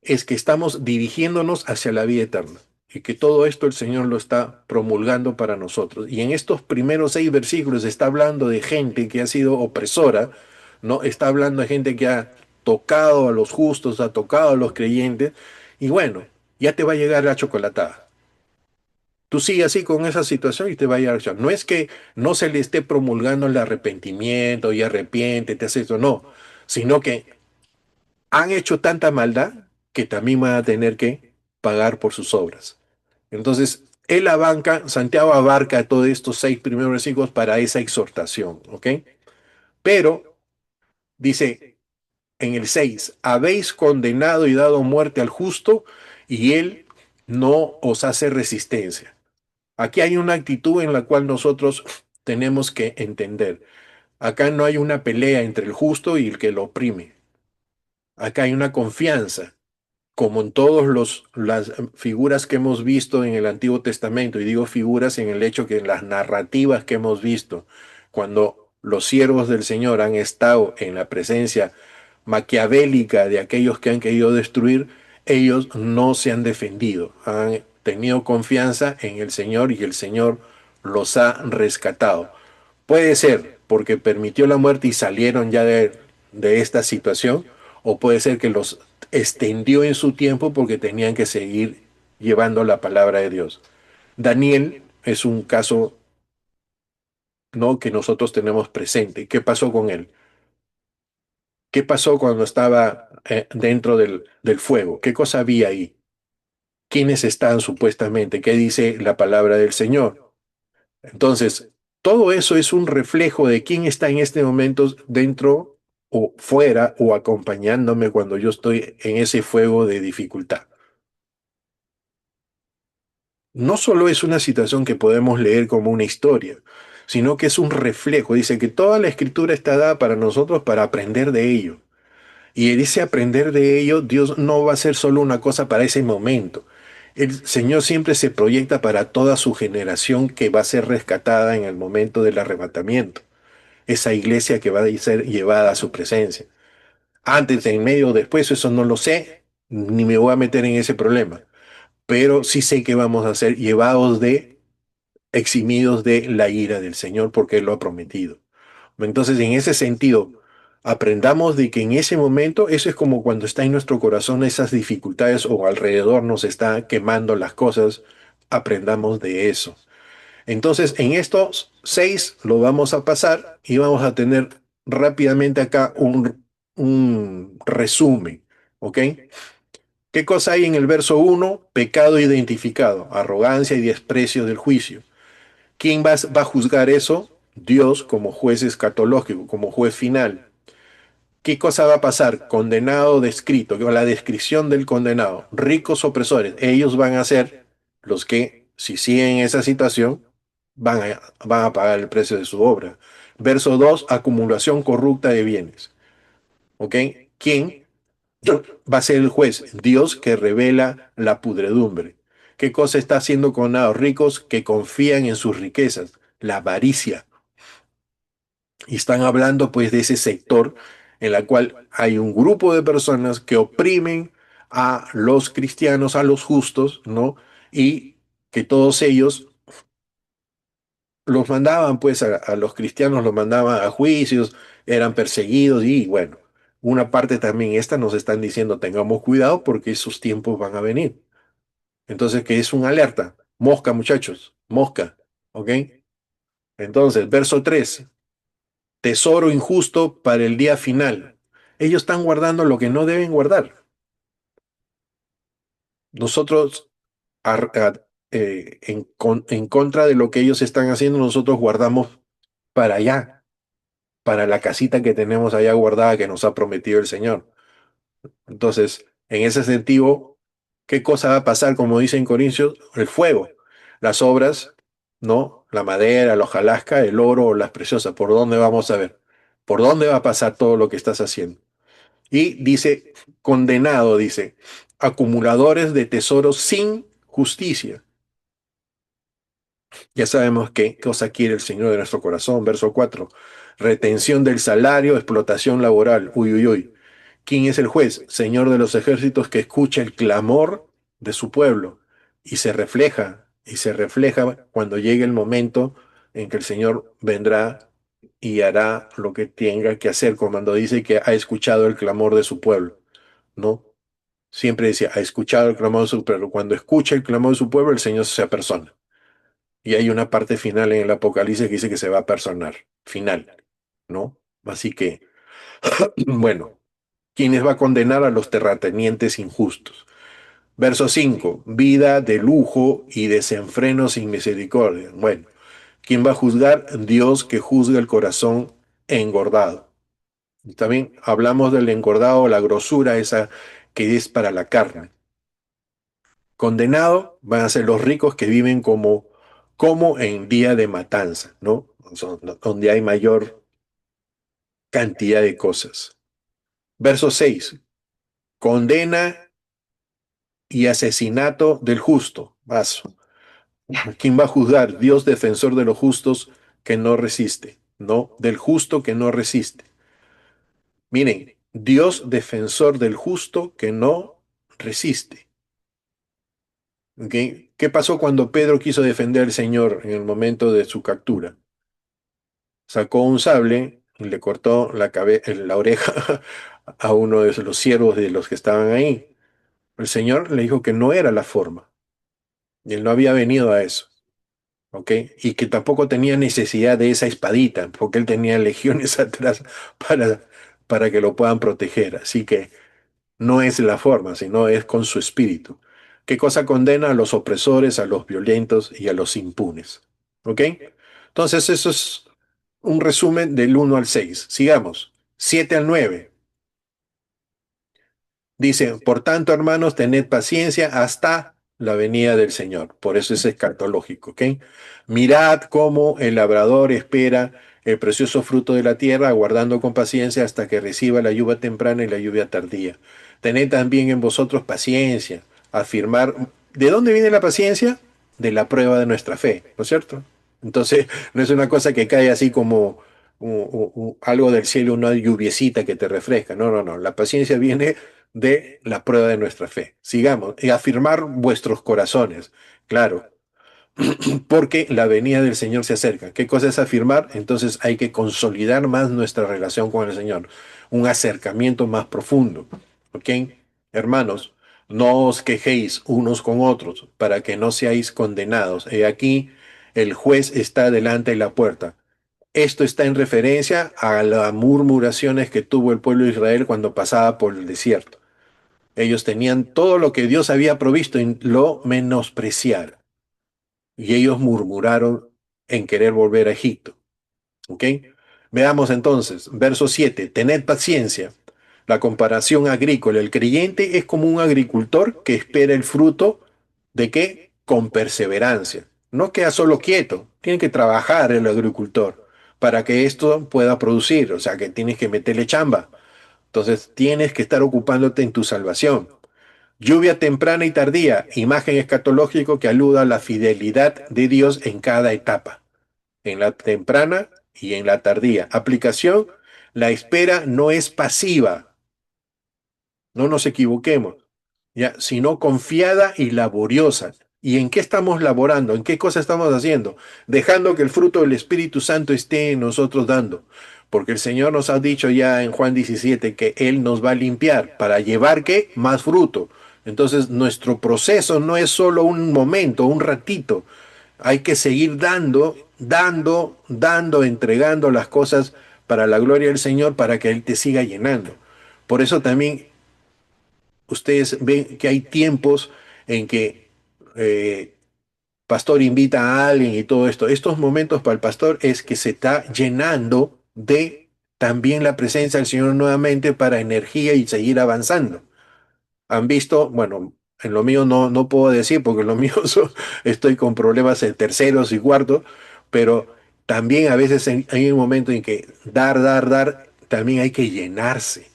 es que estamos dirigiéndonos hacia la vida eterna y que todo esto el Señor lo está promulgando para nosotros. Y en estos primeros 6 versículos está hablando de gente que ha sido opresora, ¿no? Está hablando de gente que ha tocado a los justos, ha tocado a los creyentes, y bueno, ya te va a llegar la chocolatada. Tú sigue así con esa situación y te va a llegar. No es que no se le esté promulgando el arrepentimiento y arrepiéntete, haces esto, no, sino que han hecho tanta maldad que también van a tener que pagar por sus obras. Entonces, él abanca, Santiago abarca todos estos 6 primeros versículos para esa exhortación, ¿ok? Pero dice en el 6: habéis condenado y dado muerte al justo y él no os hace resistencia. Aquí hay una actitud en la cual nosotros tenemos que entender. Acá no hay una pelea entre el justo y el que lo oprime. Acá hay una confianza como en todas las figuras que hemos visto en el Antiguo Testamento, y digo figuras en el hecho que en las narrativas que hemos visto, cuando los siervos del Señor han estado en la presencia maquiavélica de aquellos que han querido destruir, ellos no se han defendido, han tenido confianza en el Señor y el Señor los ha rescatado. Puede ser porque permitió la muerte y salieron ya de esta situación, o puede ser que los extendió en su tiempo porque tenían que seguir llevando la palabra de Dios. Daniel es un caso, ¿no?, que nosotros tenemos presente. ¿Qué pasó con él? ¿Qué pasó cuando estaba dentro del fuego? ¿Qué cosa había ahí? ¿Quiénes están supuestamente? ¿Qué dice la palabra del Señor? Entonces, todo eso es un reflejo de quién está en este momento dentro o fuera o acompañándome cuando yo estoy en ese fuego de dificultad. No solo es una situación que podemos leer como una historia, sino que es un reflejo. Dice que toda la escritura está dada para nosotros para aprender de ello. Y en ese aprender de ello, Dios no va a ser solo una cosa para ese momento. El Señor siempre se proyecta para toda su generación que va a ser rescatada en el momento del arrebatamiento. Esa iglesia que va a ser llevada a su presencia. Antes, en medio, después, eso no lo sé, ni me voy a meter en ese problema. Pero sí sé que vamos a ser llevados eximidos de la ira del Señor porque Él lo ha prometido. Entonces, en ese sentido, aprendamos de que en ese momento, eso es como cuando está en nuestro corazón esas dificultades o alrededor nos está quemando las cosas, aprendamos de eso. Entonces, en estos 6 lo vamos a pasar y vamos a tener rápidamente acá un resumen, ¿ok? ¿Qué cosa hay en el verso 1? Pecado identificado, arrogancia y desprecio del juicio. ¿Quién va a juzgar eso? Dios como juez escatológico, como juez final. ¿Qué cosa va a pasar? Condenado descrito, la descripción del condenado. Ricos opresores, ellos van a ser los que, si siguen esa situación, van a pagar el precio de su obra. Verso 2, acumulación corrupta de bienes. ¿Ok? ¿Quién va a ser el juez? Dios que revela la pudredumbre. ¿Qué cosa está haciendo con los ricos que confían en sus riquezas? La avaricia. Y están hablando pues de ese sector en la cual hay un grupo de personas que oprimen a los cristianos, a los justos, ¿no? Y que todos ellos los mandaban pues a los cristianos, los mandaban a juicios, eran perseguidos y bueno, una parte también esta nos están diciendo tengamos cuidado porque esos tiempos van a venir. Entonces, que es una alerta. Mosca, muchachos, mosca, ¿ok? Entonces, verso 3: tesoro injusto para el día final. Ellos están guardando lo que no deben guardar. Nosotros, ar- a- en contra de lo que ellos están haciendo, nosotros guardamos para allá, para la casita que tenemos allá guardada que nos ha prometido el Señor. Entonces, en ese sentido, ¿qué cosa va a pasar? Como dice en Corintios, el fuego, las obras, ¿no? La madera, la hojarasca, el oro o las preciosas. ¿Por dónde vamos a ver? ¿Por dónde va a pasar todo lo que estás haciendo? Y dice, condenado, dice, acumuladores de tesoros sin justicia. Ya sabemos qué cosa quiere el Señor de nuestro corazón. Verso 4. Retención del salario, explotación laboral. Uy, uy, uy. ¿Quién es el juez? Señor de los ejércitos, que escucha el clamor de su pueblo y se refleja cuando llegue el momento en que el Señor vendrá y hará lo que tenga que hacer, cuando dice que ha escuchado el clamor de su pueblo, ¿no? Siempre decía, ha escuchado el clamor de su pueblo. Cuando escucha el clamor de su pueblo, el Señor se apersona. Y hay una parte final en el Apocalipsis que dice que se va a personar, final, ¿no? Así que, bueno, ¿quiénes va a condenar a los terratenientes injustos? Verso 5, vida de lujo y desenfreno sin misericordia. Bueno, ¿quién va a juzgar? Dios, que juzga el corazón engordado. Y también hablamos del engordado, la grosura esa que es para la carne. Condenado van a ser los ricos que viven como en día de matanza, ¿no? Donde hay mayor cantidad de cosas. Verso 6. Condena y asesinato del justo. Vaso. ¿Quién va a juzgar? Dios, defensor de los justos, que no resiste. No, del justo que no resiste. Miren, Dios, defensor del justo que no resiste. ¿Ok? ¿Qué pasó cuando Pedro quiso defender al Señor en el momento de su captura? Sacó un sable y le cortó la oreja a uno de los siervos de los que estaban ahí. El Señor le dijo que no era la forma, y él no había venido a eso, ¿ok? Y que tampoco tenía necesidad de esa espadita, porque él tenía legiones atrás para, para que lo puedan proteger. Así que no es la forma, sino es con su espíritu. ¿Qué cosa condena? A los opresores, a los violentos y a los impunes, ¿ok? Entonces eso es un resumen del 1 al 6. Sigamos. 7 al 9. Dice, por tanto, hermanos, tened paciencia hasta la venida del Señor. Por eso es escatológico, ¿ok? Mirad cómo el labrador espera el precioso fruto de la tierra, aguardando con paciencia hasta que reciba la lluvia temprana y la lluvia tardía. Tened también en vosotros paciencia, afirmar. ¿De dónde viene la paciencia? De la prueba de nuestra fe, ¿no es cierto? Entonces, no es una cosa que cae así como algo del cielo, una lluviecita que te refresca. No, no, no. La paciencia viene de la prueba de nuestra fe. Sigamos. Y afirmar vuestros corazones. Claro, porque la venida del Señor se acerca. ¿Qué cosa es afirmar? Entonces hay que consolidar más nuestra relación con el Señor. Un acercamiento más profundo. ¿Ok? Hermanos, no os quejéis unos con otros para que no seáis condenados. He aquí, el juez está delante de la puerta. Esto está en referencia a las murmuraciones que tuvo el pueblo de Israel cuando pasaba por el desierto. Ellos tenían todo lo que Dios había provisto y lo menospreciaron. Y ellos murmuraron en querer volver a Egipto. ¿Ok? Veamos entonces, verso 7. Tened paciencia. La comparación agrícola. El creyente es como un agricultor que espera el fruto de qué? Con perseverancia. No queda solo quieto. Tiene que trabajar el agricultor para que esto pueda producir. O sea que tienes que meterle chamba. Entonces tienes que estar ocupándote en tu salvación. Lluvia temprana y tardía, imagen escatológico que aluda a la fidelidad de Dios en cada etapa, en la temprana y en la tardía. Aplicación, la espera no es pasiva, no nos equivoquemos, ya, sino confiada y laboriosa. ¿Y en qué estamos laborando? ¿En qué cosa estamos haciendo? Dejando que el fruto del Espíritu Santo esté en nosotros dando. Porque el Señor nos ha dicho ya en Juan 17 que Él nos va a limpiar para llevar ¿qué? Más fruto. Entonces nuestro proceso no es solo un momento, un ratito. Hay que seguir dando, dando, dando, entregando las cosas para la gloria del Señor para que Él te siga llenando. Por eso también ustedes ven que hay tiempos en que pastor invita a alguien y todo esto. Estos momentos para el pastor es que se está llenando de también la presencia del Señor nuevamente para energía y seguir avanzando. Han visto, bueno, en lo mío no puedo decir porque en lo mío estoy con problemas en terceros y cuartos, pero también a veces hay un momento en que dar, también hay que llenarse.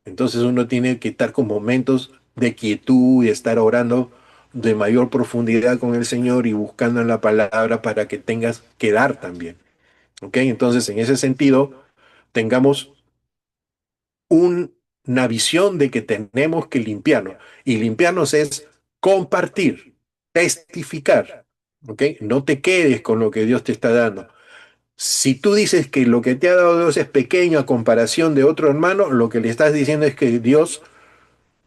Entonces uno tiene que estar con momentos de quietud y estar orando de mayor profundidad con el Señor y buscando en la palabra para que tengas que dar también. ¿Ok? Entonces, en ese sentido, tengamos una visión de que tenemos que limpiarnos. Y limpiarnos es compartir, testificar. ¿Ok? No te quedes con lo que Dios te está dando. Si tú dices que lo que te ha dado Dios es pequeño a comparación de otro hermano, lo que le estás diciendo es que Dios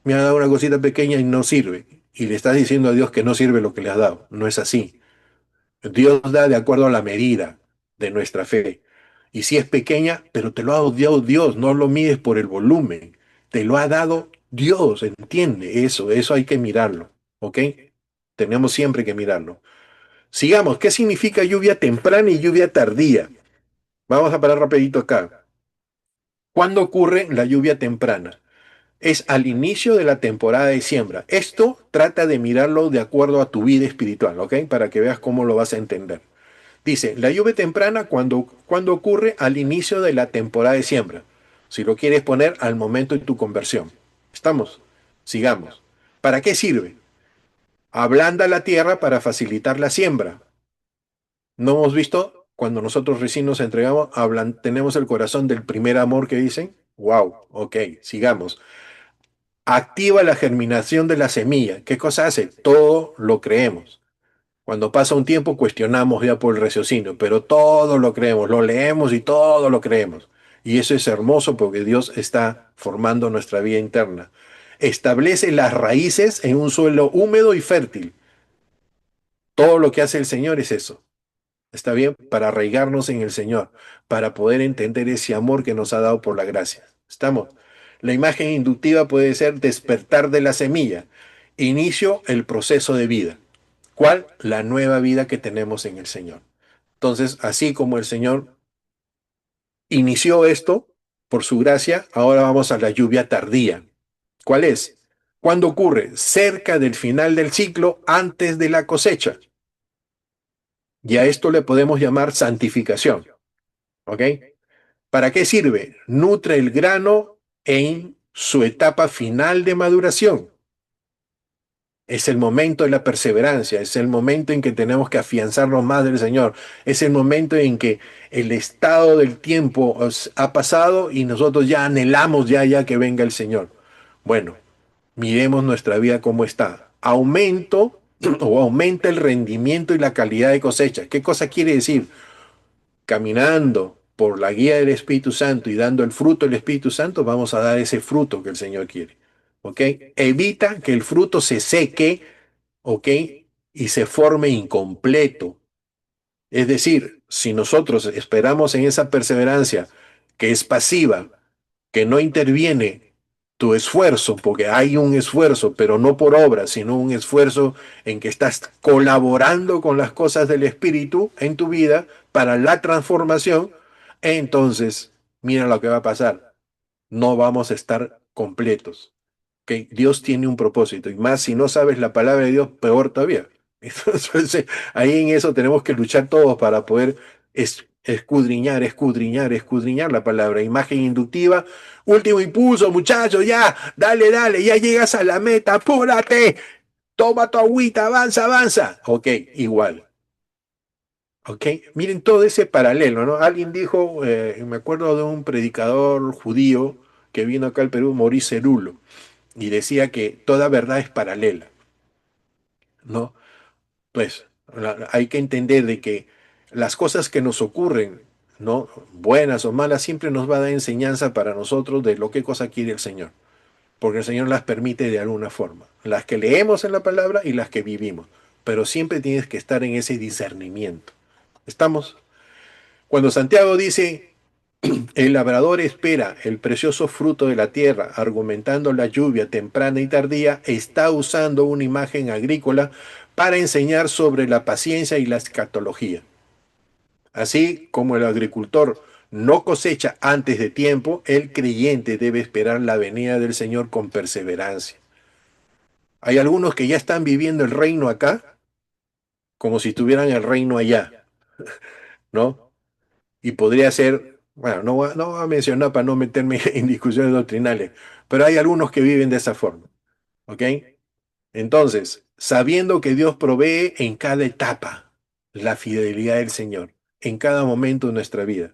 me ha dado una cosita pequeña y no sirve. Y le estás diciendo a Dios que no sirve lo que le has dado. No es así. Dios da de acuerdo a la medida de nuestra fe. Y si es pequeña, pero te lo ha dado Dios, no lo mides por el volumen. Te lo ha dado Dios, entiende eso hay que mirarlo, ¿ok? Tenemos siempre que mirarlo. Sigamos, ¿qué significa lluvia temprana y lluvia tardía? Vamos a parar rapidito acá. ¿Cuándo ocurre la lluvia temprana? Es al inicio de la temporada de siembra. Esto trata de mirarlo de acuerdo a tu vida espiritual, ¿ok? Para que veas cómo lo vas a entender. Dice, la lluvia temprana cuando ocurre al inicio de la temporada de siembra. Si lo quieres poner al momento de tu conversión. ¿Estamos? Sigamos. ¿Para qué sirve? Ablanda la tierra para facilitar la siembra. ¿No hemos visto cuando nosotros recién nos entregamos, tenemos el corazón del primer amor que dicen? Wow, ok, sigamos. Activa la germinación de la semilla. ¿Qué cosa hace? Todo lo creemos. Cuando pasa un tiempo cuestionamos ya por el raciocinio, pero todo lo creemos, lo leemos y todo lo creemos. Y eso es hermoso porque Dios está formando nuestra vida interna. Establece las raíces en un suelo húmedo y fértil. Todo lo que hace el Señor es eso. ¿Está bien? Para arraigarnos en el Señor, para poder entender ese amor que nos ha dado por la gracia. ¿Estamos? La imagen inductiva puede ser despertar de la semilla. Inicio el proceso de vida. ¿Cuál? La nueva vida que tenemos en el Señor. Entonces, así como el Señor inició esto por su gracia, ahora vamos a la lluvia tardía. ¿Cuál es? ¿Cuándo ocurre? Cerca del final del ciclo, antes de la cosecha. Y a esto le podemos llamar santificación. ¿Ok? ¿Para qué sirve? Nutre el grano en su etapa final de maduración. Es el momento de la perseverancia, es el momento en que tenemos que afianzarnos más del Señor, es el momento en que el estado del tiempo ha pasado y nosotros ya anhelamos ya que venga el Señor. Bueno, miremos nuestra vida cómo está. Aumento o aumenta el rendimiento y la calidad de cosecha. ¿Qué cosa quiere decir? Caminando por la guía del Espíritu Santo y dando el fruto del Espíritu Santo, vamos a dar ese fruto que el Señor quiere. ¿Ok? Evita que el fruto se seque, ¿ok? Y se forme incompleto. Es decir, si nosotros esperamos en esa perseverancia que es pasiva, que no interviene tu esfuerzo, porque hay un esfuerzo, pero no por obra, sino un esfuerzo en que estás colaborando con las cosas del Espíritu en tu vida para la transformación, entonces, mira lo que va a pasar. No vamos a estar completos. Que Dios tiene un propósito, y más si no sabes la palabra de Dios, peor todavía. Entonces, ahí en eso tenemos que luchar todos para poder escudriñar la palabra. Imagen inductiva, último impulso, muchachos, ya, dale, ya llegas a la meta, apúrate, toma tu agüita, avanza, avanza. Ok, igual. Ok, miren todo ese paralelo, ¿no? Alguien dijo, me acuerdo de un predicador judío que vino acá al Perú, Maurice Cerulo, y decía que toda verdad es paralela, ¿no? Pues hay que entender de que las cosas que nos ocurren, ¿no? Buenas o malas, siempre nos va a dar enseñanza para nosotros de lo que cosa quiere el Señor, porque el Señor las permite de alguna forma, las que leemos en la palabra y las que vivimos, pero siempre tienes que estar en ese discernimiento. ¿Estamos? Cuando Santiago dice, el labrador espera el precioso fruto de la tierra, argumentando la lluvia temprana y tardía, está usando una imagen agrícola para enseñar sobre la paciencia y la escatología. Así como el agricultor no cosecha antes de tiempo, el creyente debe esperar la venida del Señor con perseverancia. Hay algunos que ya están viviendo el reino acá como si tuvieran el reino allá, ¿no? Y podría ser, bueno, no voy a mencionar para no meterme en discusiones doctrinales, pero hay algunos que viven de esa forma, ¿ok? Entonces, sabiendo que Dios provee en cada etapa la fidelidad del Señor, en cada momento de nuestra vida.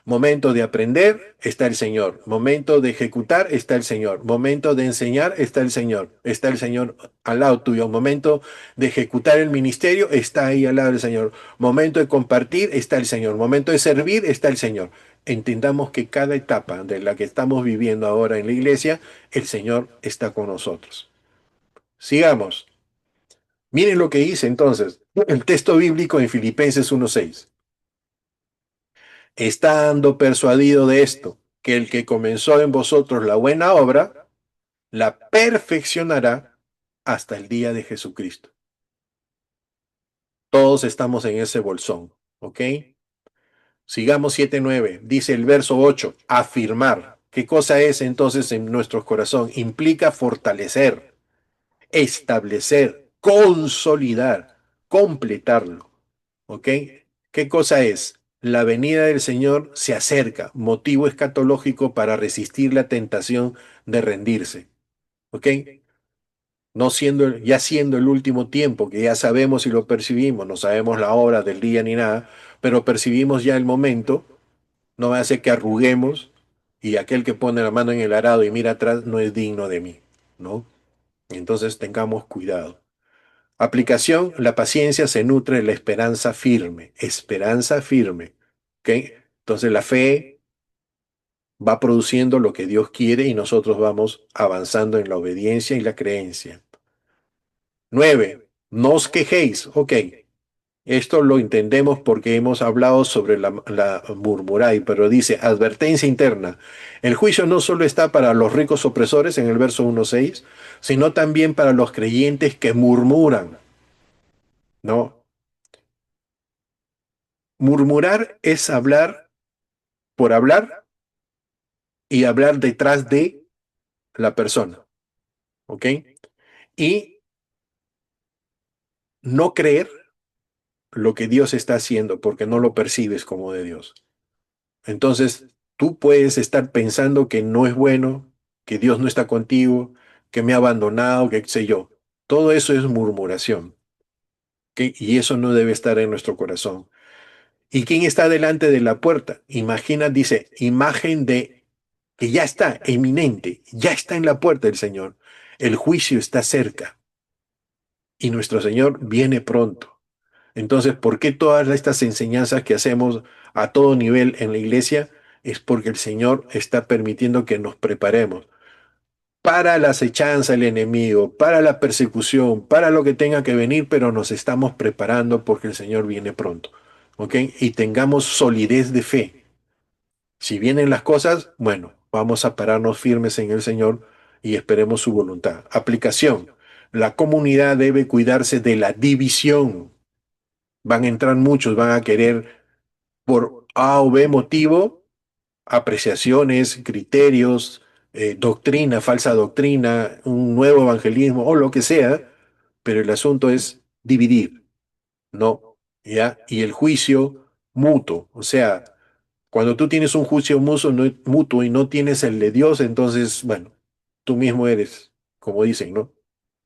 Momento de aprender, está el Señor. Momento de ejecutar, está el Señor. Momento de enseñar, está el Señor. Está el Señor al lado tuyo. Momento de ejecutar el ministerio, está ahí al lado del Señor. Momento de compartir, está el Señor. Momento de servir, está el Señor. Entendamos que cada etapa de la que estamos viviendo ahora en la iglesia, el Señor está con nosotros. Sigamos. Miren lo que dice entonces el texto bíblico en Filipenses 1:6. Estando persuadido de esto, que el que comenzó en vosotros la buena obra, la perfeccionará hasta el día de Jesucristo. Todos estamos en ese bolsón, ¿ok? Sigamos 7:9. Dice el verso 8, afirmar. ¿Qué cosa es entonces en nuestro corazón? Implica fortalecer, establecer, consolidar, completarlo. ¿Ok? ¿Qué cosa es? La venida del Señor se acerca, motivo escatológico para resistir la tentación de rendirse. ¿Ok? No siendo, ya siendo el último tiempo, que ya sabemos y lo percibimos, no sabemos la hora del día ni nada, pero percibimos ya el momento, no me hace que arruguemos y aquel que pone la mano en el arado y mira atrás no es digno de mí, ¿no? Entonces tengamos cuidado. Aplicación, la paciencia se nutre de la esperanza firme, esperanza firme. ¿Ok? Entonces la fe va produciendo lo que Dios quiere y nosotros vamos avanzando en la obediencia y la creencia. 9. No os quejéis. Ok, esto lo entendemos porque hemos hablado sobre la murmuray, pero dice advertencia interna. El juicio no solo está para los ricos opresores en el verso 1:6, sino también para los creyentes que murmuran, ¿no? Murmurar es hablar por hablar y hablar detrás de la persona, ¿ok? Y no creer lo que Dios está haciendo porque no lo percibes como de Dios. Entonces, tú puedes estar pensando que no es bueno, que Dios no está contigo, que me ha abandonado, que qué sé yo. Todo eso es murmuración, ¿ok? Y eso no debe estar en nuestro corazón. ¿Y quién está delante de la puerta? Imagina, dice, imagen de que ya está eminente, ya está en la puerta el Señor. El juicio está cerca y nuestro Señor viene pronto. Entonces, ¿por qué todas estas enseñanzas que hacemos a todo nivel en la iglesia? Es porque el Señor está permitiendo que nos preparemos para la acechanza del enemigo, para la persecución, para lo que tenga que venir, pero nos estamos preparando porque el Señor viene pronto. ¿Ok? Y tengamos solidez de fe. Si vienen las cosas, bueno, vamos a pararnos firmes en el Señor y esperemos su voluntad. Aplicación. La comunidad debe cuidarse de la división. Van a entrar muchos, van a querer por A o B motivo, apreciaciones, criterios, doctrina, falsa doctrina, un nuevo evangelismo o lo que sea, pero el asunto es dividir, ¿no? ¿Ya? Y el juicio mutuo, o sea, cuando tú tienes un juicio mutuo y no tienes el de Dios, entonces, bueno, tú mismo eres, como dicen, ¿no?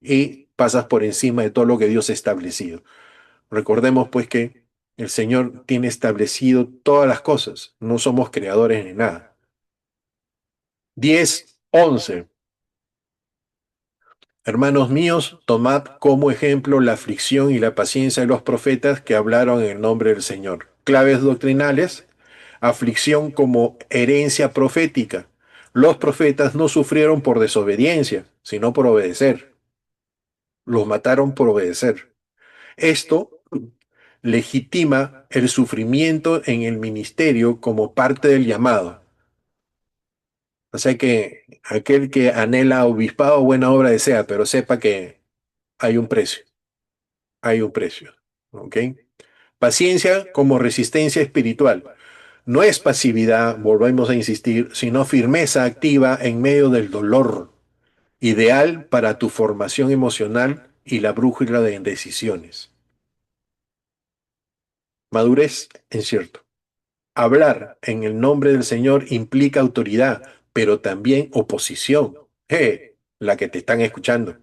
Y pasas por encima de todo lo que Dios ha establecido. Recordemos pues que el Señor tiene establecido todas las cosas, no somos creadores de nada. 10:11. Hermanos míos, tomad como ejemplo la aflicción y la paciencia de los profetas que hablaron en el nombre del Señor. Claves doctrinales: aflicción como herencia profética. Los profetas no sufrieron por desobediencia, sino por obedecer. Los mataron por obedecer. Esto legitima el sufrimiento en el ministerio como parte del llamado. O sea que aquel que anhela obispado, buena obra desea, pero sepa que hay un precio, hay un precio. ¿Ok? Paciencia como resistencia espiritual. No es pasividad, volvemos a insistir, sino firmeza activa en medio del dolor, ideal para tu formación emocional y la brújula de decisiones. Madurez, en cierto. Hablar en el nombre del Señor implica autoridad, pero también oposición. La que te están escuchando.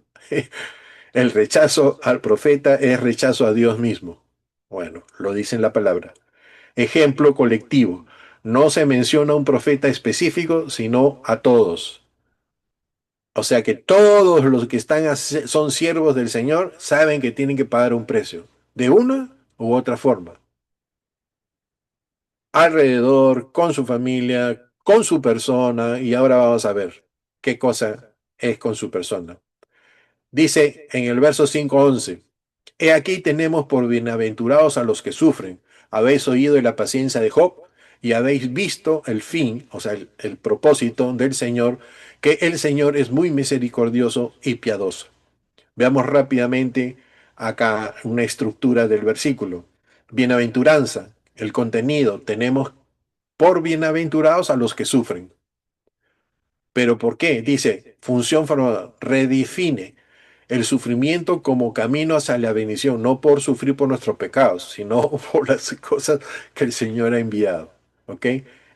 El rechazo al profeta es rechazo a Dios mismo. Bueno, lo dice en la palabra. Ejemplo colectivo. No se menciona un profeta específico, sino a todos. O sea que todos los que son siervos del Señor saben que tienen que pagar un precio, de una u otra forma. Alrededor, con su familia, con su persona, y ahora vamos a ver qué cosa es con su persona. Dice en el verso 5:11, he aquí tenemos por bienaventurados a los que sufren. Habéis oído de la paciencia de Job y habéis visto el fin, o sea, el propósito del Señor, que el Señor es muy misericordioso y piadoso. Veamos rápidamente acá una estructura del versículo. Bienaventuranza, el contenido, tenemos por bienaventurados a los que sufren. ¿Pero por qué? Dice, función formadora, redefine el sufrimiento como camino hacia la bendición, no por sufrir por nuestros pecados, sino por las cosas que el Señor ha enviado. ¿Ok?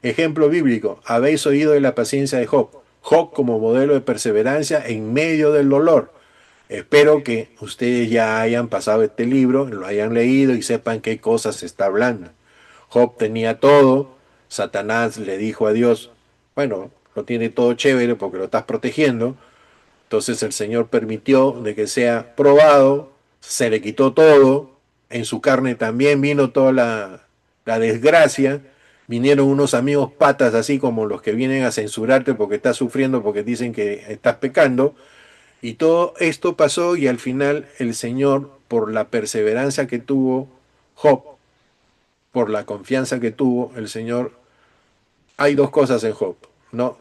Ejemplo bíblico, habéis oído de la paciencia de Job. Job como modelo de perseverancia en medio del dolor. Espero que ustedes ya hayan pasado este libro, lo hayan leído y sepan qué cosas se está hablando. Job tenía todo, Satanás le dijo a Dios, bueno, lo tiene todo chévere porque lo estás protegiendo, entonces el Señor permitió de que sea probado, se le quitó todo, en su carne también vino toda la desgracia, vinieron unos amigos patas así como los que vienen a censurarte porque estás sufriendo, porque dicen que estás pecando, y todo esto pasó y al final el Señor, por la perseverancia que tuvo Job, por la confianza que tuvo el Señor, hay dos cosas en Job, ¿no?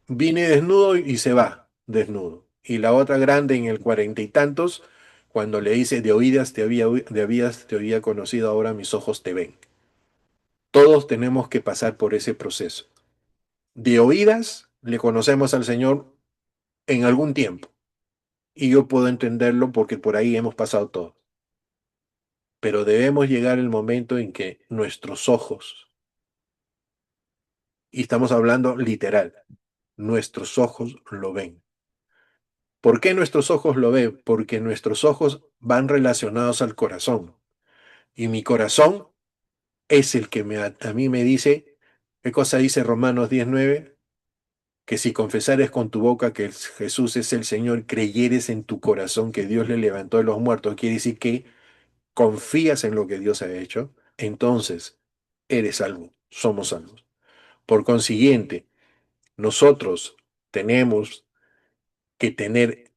Vine desnudo y se va desnudo. Y la otra grande en el cuarenta y tantos, cuando le dice, de oídas te había conocido, ahora mis ojos te ven. Todos tenemos que pasar por ese proceso. De oídas le conocemos al Señor en algún tiempo. Y yo puedo entenderlo porque por ahí hemos pasado todos. Pero debemos llegar el momento en que nuestros ojos, y estamos hablando literal, nuestros ojos lo ven. ¿Por qué nuestros ojos lo ven? Porque nuestros ojos van relacionados al corazón. Y mi corazón es el que a mí me dice, ¿qué cosa dice Romanos 19? Que si confesares con tu boca que Jesús es el Señor, creyeres en tu corazón que Dios le levantó de los muertos, quiere decir que confías en lo que Dios ha hecho, entonces eres salvo, somos salvos. Por consiguiente, nosotros tenemos que tener,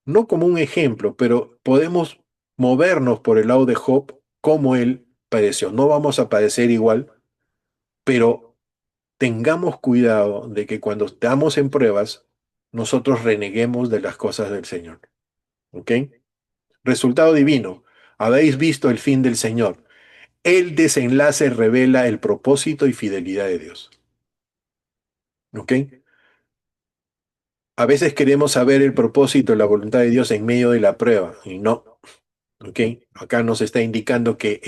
no como un ejemplo, pero podemos movernos por el lado de Job como él padeció. No vamos a padecer igual, pero tengamos cuidado de que cuando estamos en pruebas, nosotros reneguemos de las cosas del Señor. ¿Ok? Resultado divino. Habéis visto el fin del Señor. El desenlace revela el propósito y fidelidad de Dios. ¿Ok? A veces queremos saber el propósito y la voluntad de Dios en medio de la prueba y no. ¿Ok? Acá nos está indicando que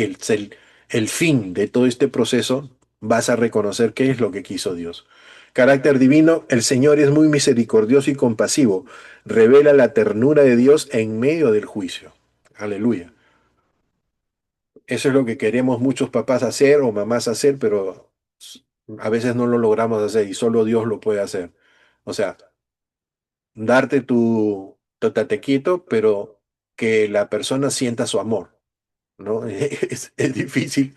el fin de todo este proceso vas a reconocer qué es lo que quiso Dios. Carácter divino, el Señor es muy misericordioso y compasivo. Revela la ternura de Dios en medio del juicio. Aleluya. Eso es lo que queremos muchos papás hacer o mamás hacer, pero a veces no lo logramos hacer y solo Dios lo puede hacer. O sea, darte tu tate quieto, pero que la persona sienta su amor, ¿no? Es difícil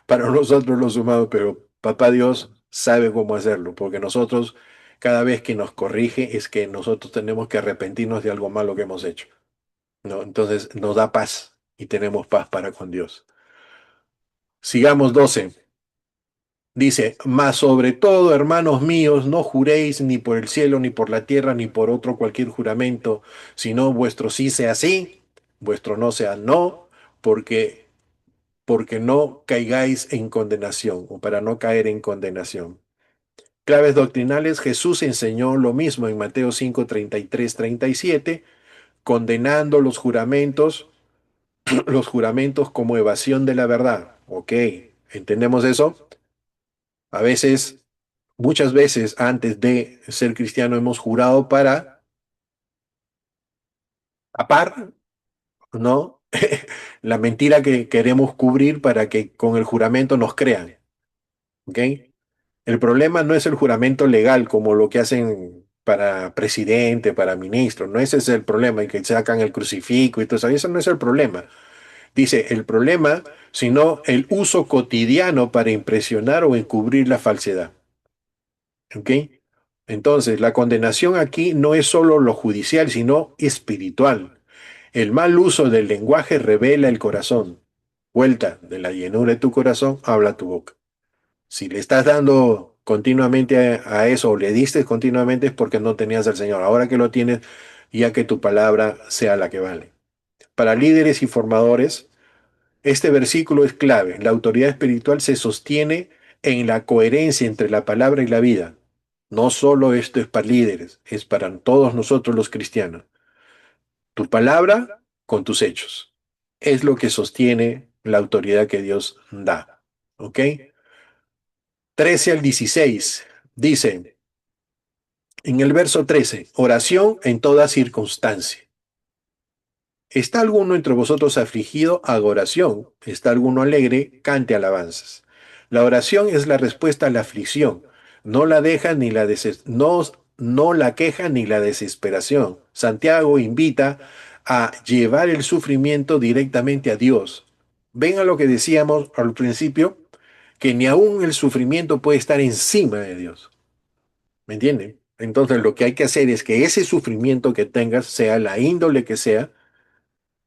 para nosotros los humanos, pero papá Dios sabe cómo hacerlo, porque nosotros, cada vez que nos corrige, es que nosotros tenemos que arrepentirnos de algo malo que hemos hecho, ¿no? Entonces nos da paz y tenemos paz para con Dios. Sigamos 12. Dice, mas sobre todo, hermanos míos, no juréis ni por el cielo, ni por la tierra, ni por otro cualquier juramento, sino vuestro sí sea sí, vuestro no sea no, porque, porque no caigáis en condenación, o para no caer en condenación. Claves doctrinales, Jesús enseñó lo mismo en Mateo 5, 33, 37, condenando los juramentos como evasión de la verdad. Ok, ¿entendemos eso? A veces, muchas veces antes de ser cristiano hemos jurado para tapar, ¿no? La mentira que queremos cubrir para que con el juramento nos crean, ¿ok? El problema no es el juramento legal como lo que hacen para presidente, para ministro, no ese es el problema, y que sacan el crucifijo y todo eso, eso no es el problema. Dice, el problema, sino el uso cotidiano para impresionar o encubrir la falsedad, ¿ok? Entonces, la condenación aquí no es solo lo judicial, sino espiritual. El mal uso del lenguaje revela el corazón. Vuelta de la llenura de tu corazón, habla tu boca. Si le estás dando continuamente a eso o le diste continuamente es porque no tenías al Señor. Ahora que lo tienes, ya que tu palabra sea la que vale. Para líderes y formadores, este versículo es clave. La autoridad espiritual se sostiene en la coherencia entre la palabra y la vida. No solo esto es para líderes, es para todos nosotros los cristianos. Tu palabra con tus hechos. Es lo que sostiene la autoridad que Dios da. ¿Ok? 13 al 16 dice, en el verso 13, oración en toda circunstancia. ¿Está alguno entre vosotros afligido? Haga oración. ¿Está alguno alegre? Cante alabanzas. La oración es la respuesta a la aflicción. No la deja ni la no la queja ni la desesperación. Santiago invita a llevar el sufrimiento directamente a Dios. Ven a lo que decíamos al principio, que ni aún el sufrimiento puede estar encima de Dios. ¿Me entienden? Entonces lo que hay que hacer es que ese sufrimiento que tengas, sea la índole que sea,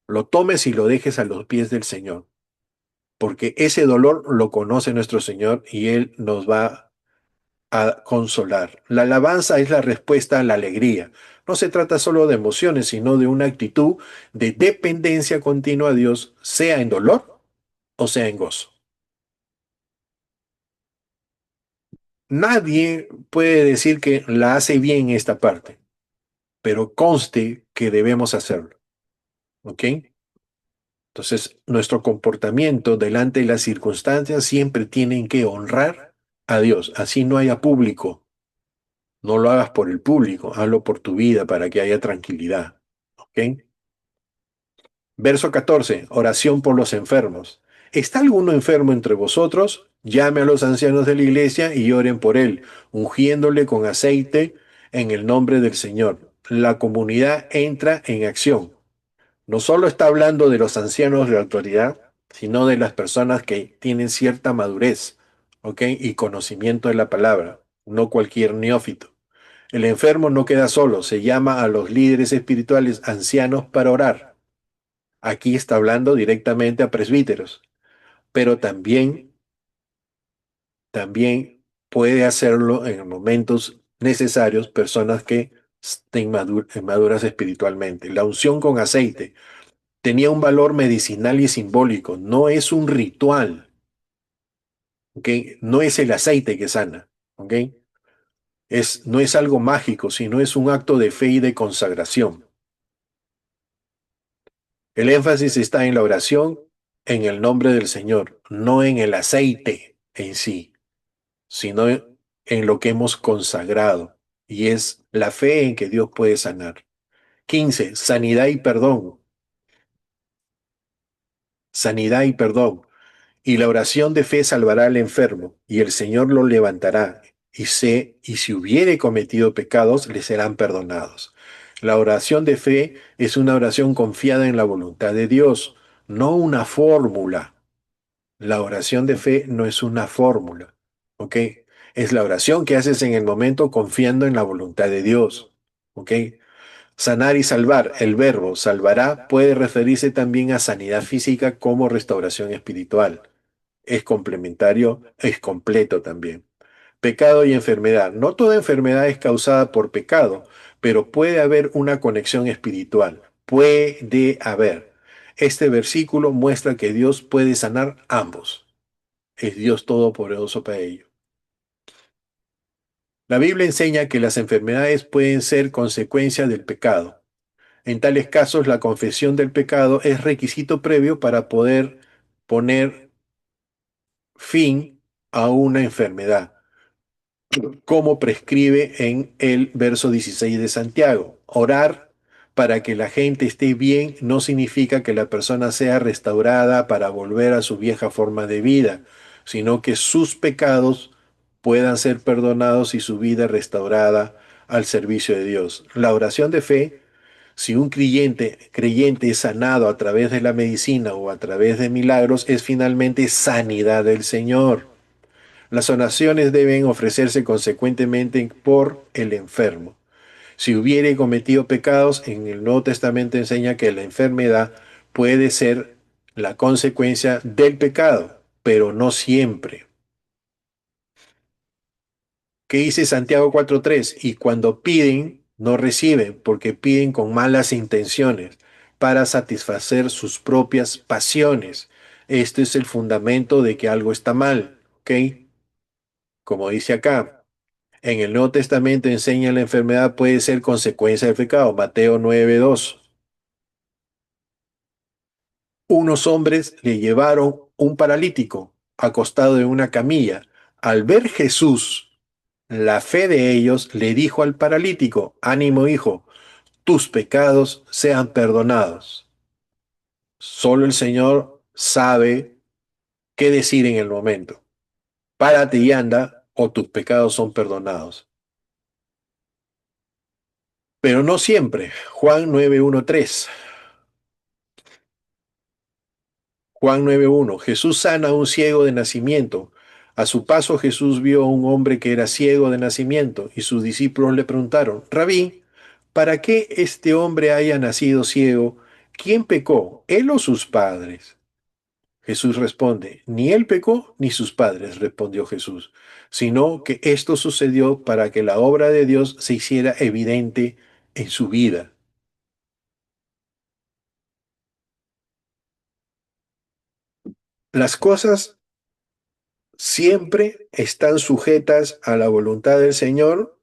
lo tomes y lo dejes a los pies del Señor, porque ese dolor lo conoce nuestro Señor y Él nos va a consolar. La alabanza es la respuesta a la alegría. No se trata solo de emociones, sino de una actitud de dependencia continua a Dios, sea en dolor o sea en gozo. Nadie puede decir que la hace bien esta parte, pero conste que debemos hacerlo, ¿ok? Entonces, nuestro comportamiento delante de las circunstancias siempre tienen que honrar a Dios. Así no haya público. No lo hagas por el público, hazlo por tu vida para que haya tranquilidad. ¿Ok? Verso 14. Oración por los enfermos. ¿Está alguno enfermo entre vosotros? Llame a los ancianos de la iglesia y oren por él, ungiéndole con aceite en el nombre del Señor. La comunidad entra en acción. No solo está hablando de los ancianos de autoridad, sino de las personas que tienen cierta madurez, ¿ok? Y conocimiento de la palabra, no cualquier neófito. El enfermo no queda solo, se llama a los líderes espirituales ancianos para orar. Aquí está hablando directamente a presbíteros, pero también puede hacerlo en momentos necesarios personas que estén maduras espiritualmente. La unción con aceite tenía un valor medicinal y simbólico, no es un ritual, ¿ok? No es el aceite que sana, ¿ok? No es algo mágico, sino es un acto de fe y de consagración. El énfasis está en la oración en el nombre del Señor, no en el aceite en sí, sino en lo que hemos consagrado, y es la fe en que Dios puede sanar. 15. Sanidad y perdón. Sanidad y perdón. Y la oración de fe salvará al enfermo, y el Señor lo levantará, y si hubiere cometido pecados, le serán perdonados. La oración de fe es una oración confiada en la voluntad de Dios, no una fórmula. La oración de fe no es una fórmula, ¿ok? Es la oración que haces en el momento confiando en la voluntad de Dios, ¿ok? Sanar y salvar. El verbo salvará puede referirse también a sanidad física como restauración espiritual. Es complementario, es completo también. Pecado y enfermedad. No toda enfermedad es causada por pecado, pero puede haber una conexión espiritual. Puede haber. Este versículo muestra que Dios puede sanar ambos. Es Dios todopoderoso para ello. La Biblia enseña que las enfermedades pueden ser consecuencia del pecado. En tales casos, la confesión del pecado es requisito previo para poder poner fin a una enfermedad, como prescribe en el verso 16 de Santiago. Orar para que la gente esté bien no significa que la persona sea restaurada para volver a su vieja forma de vida, sino que sus pecados puedan ser perdonados y su vida restaurada al servicio de Dios. La oración de fe, si un creyente es sanado a través de la medicina o a través de milagros, es finalmente sanidad del Señor. Las oraciones deben ofrecerse consecuentemente por el enfermo. Si hubiere cometido pecados, en el Nuevo Testamento enseña que la enfermedad puede ser la consecuencia del pecado, pero no siempre. ¿Qué dice Santiago 4:3? Y cuando piden, no reciben, porque piden con malas intenciones, para satisfacer sus propias pasiones. Este es el fundamento de que algo está mal, ¿ok? Como dice acá, en el Nuevo Testamento enseña la enfermedad puede ser consecuencia del pecado, Mateo 9:2. Unos hombres le llevaron un paralítico acostado en una camilla. Al ver Jesús, la fe de ellos le dijo al paralítico, ánimo hijo, tus pecados sean perdonados. Solo el Señor sabe qué decir en el momento. Párate y anda, o tus pecados son perdonados. Pero no siempre. Juan 9:1-3. Juan 9:1. Jesús sana a un ciego de nacimiento. A su paso Jesús vio a un hombre que era ciego de nacimiento y sus discípulos le preguntaron, Rabí, ¿para qué este hombre haya nacido ciego? ¿Quién pecó, él o sus padres? Jesús responde, ni él pecó ni sus padres, respondió Jesús, sino que esto sucedió para que la obra de Dios se hiciera evidente en su vida. Las cosas siempre están sujetas a la voluntad del Señor.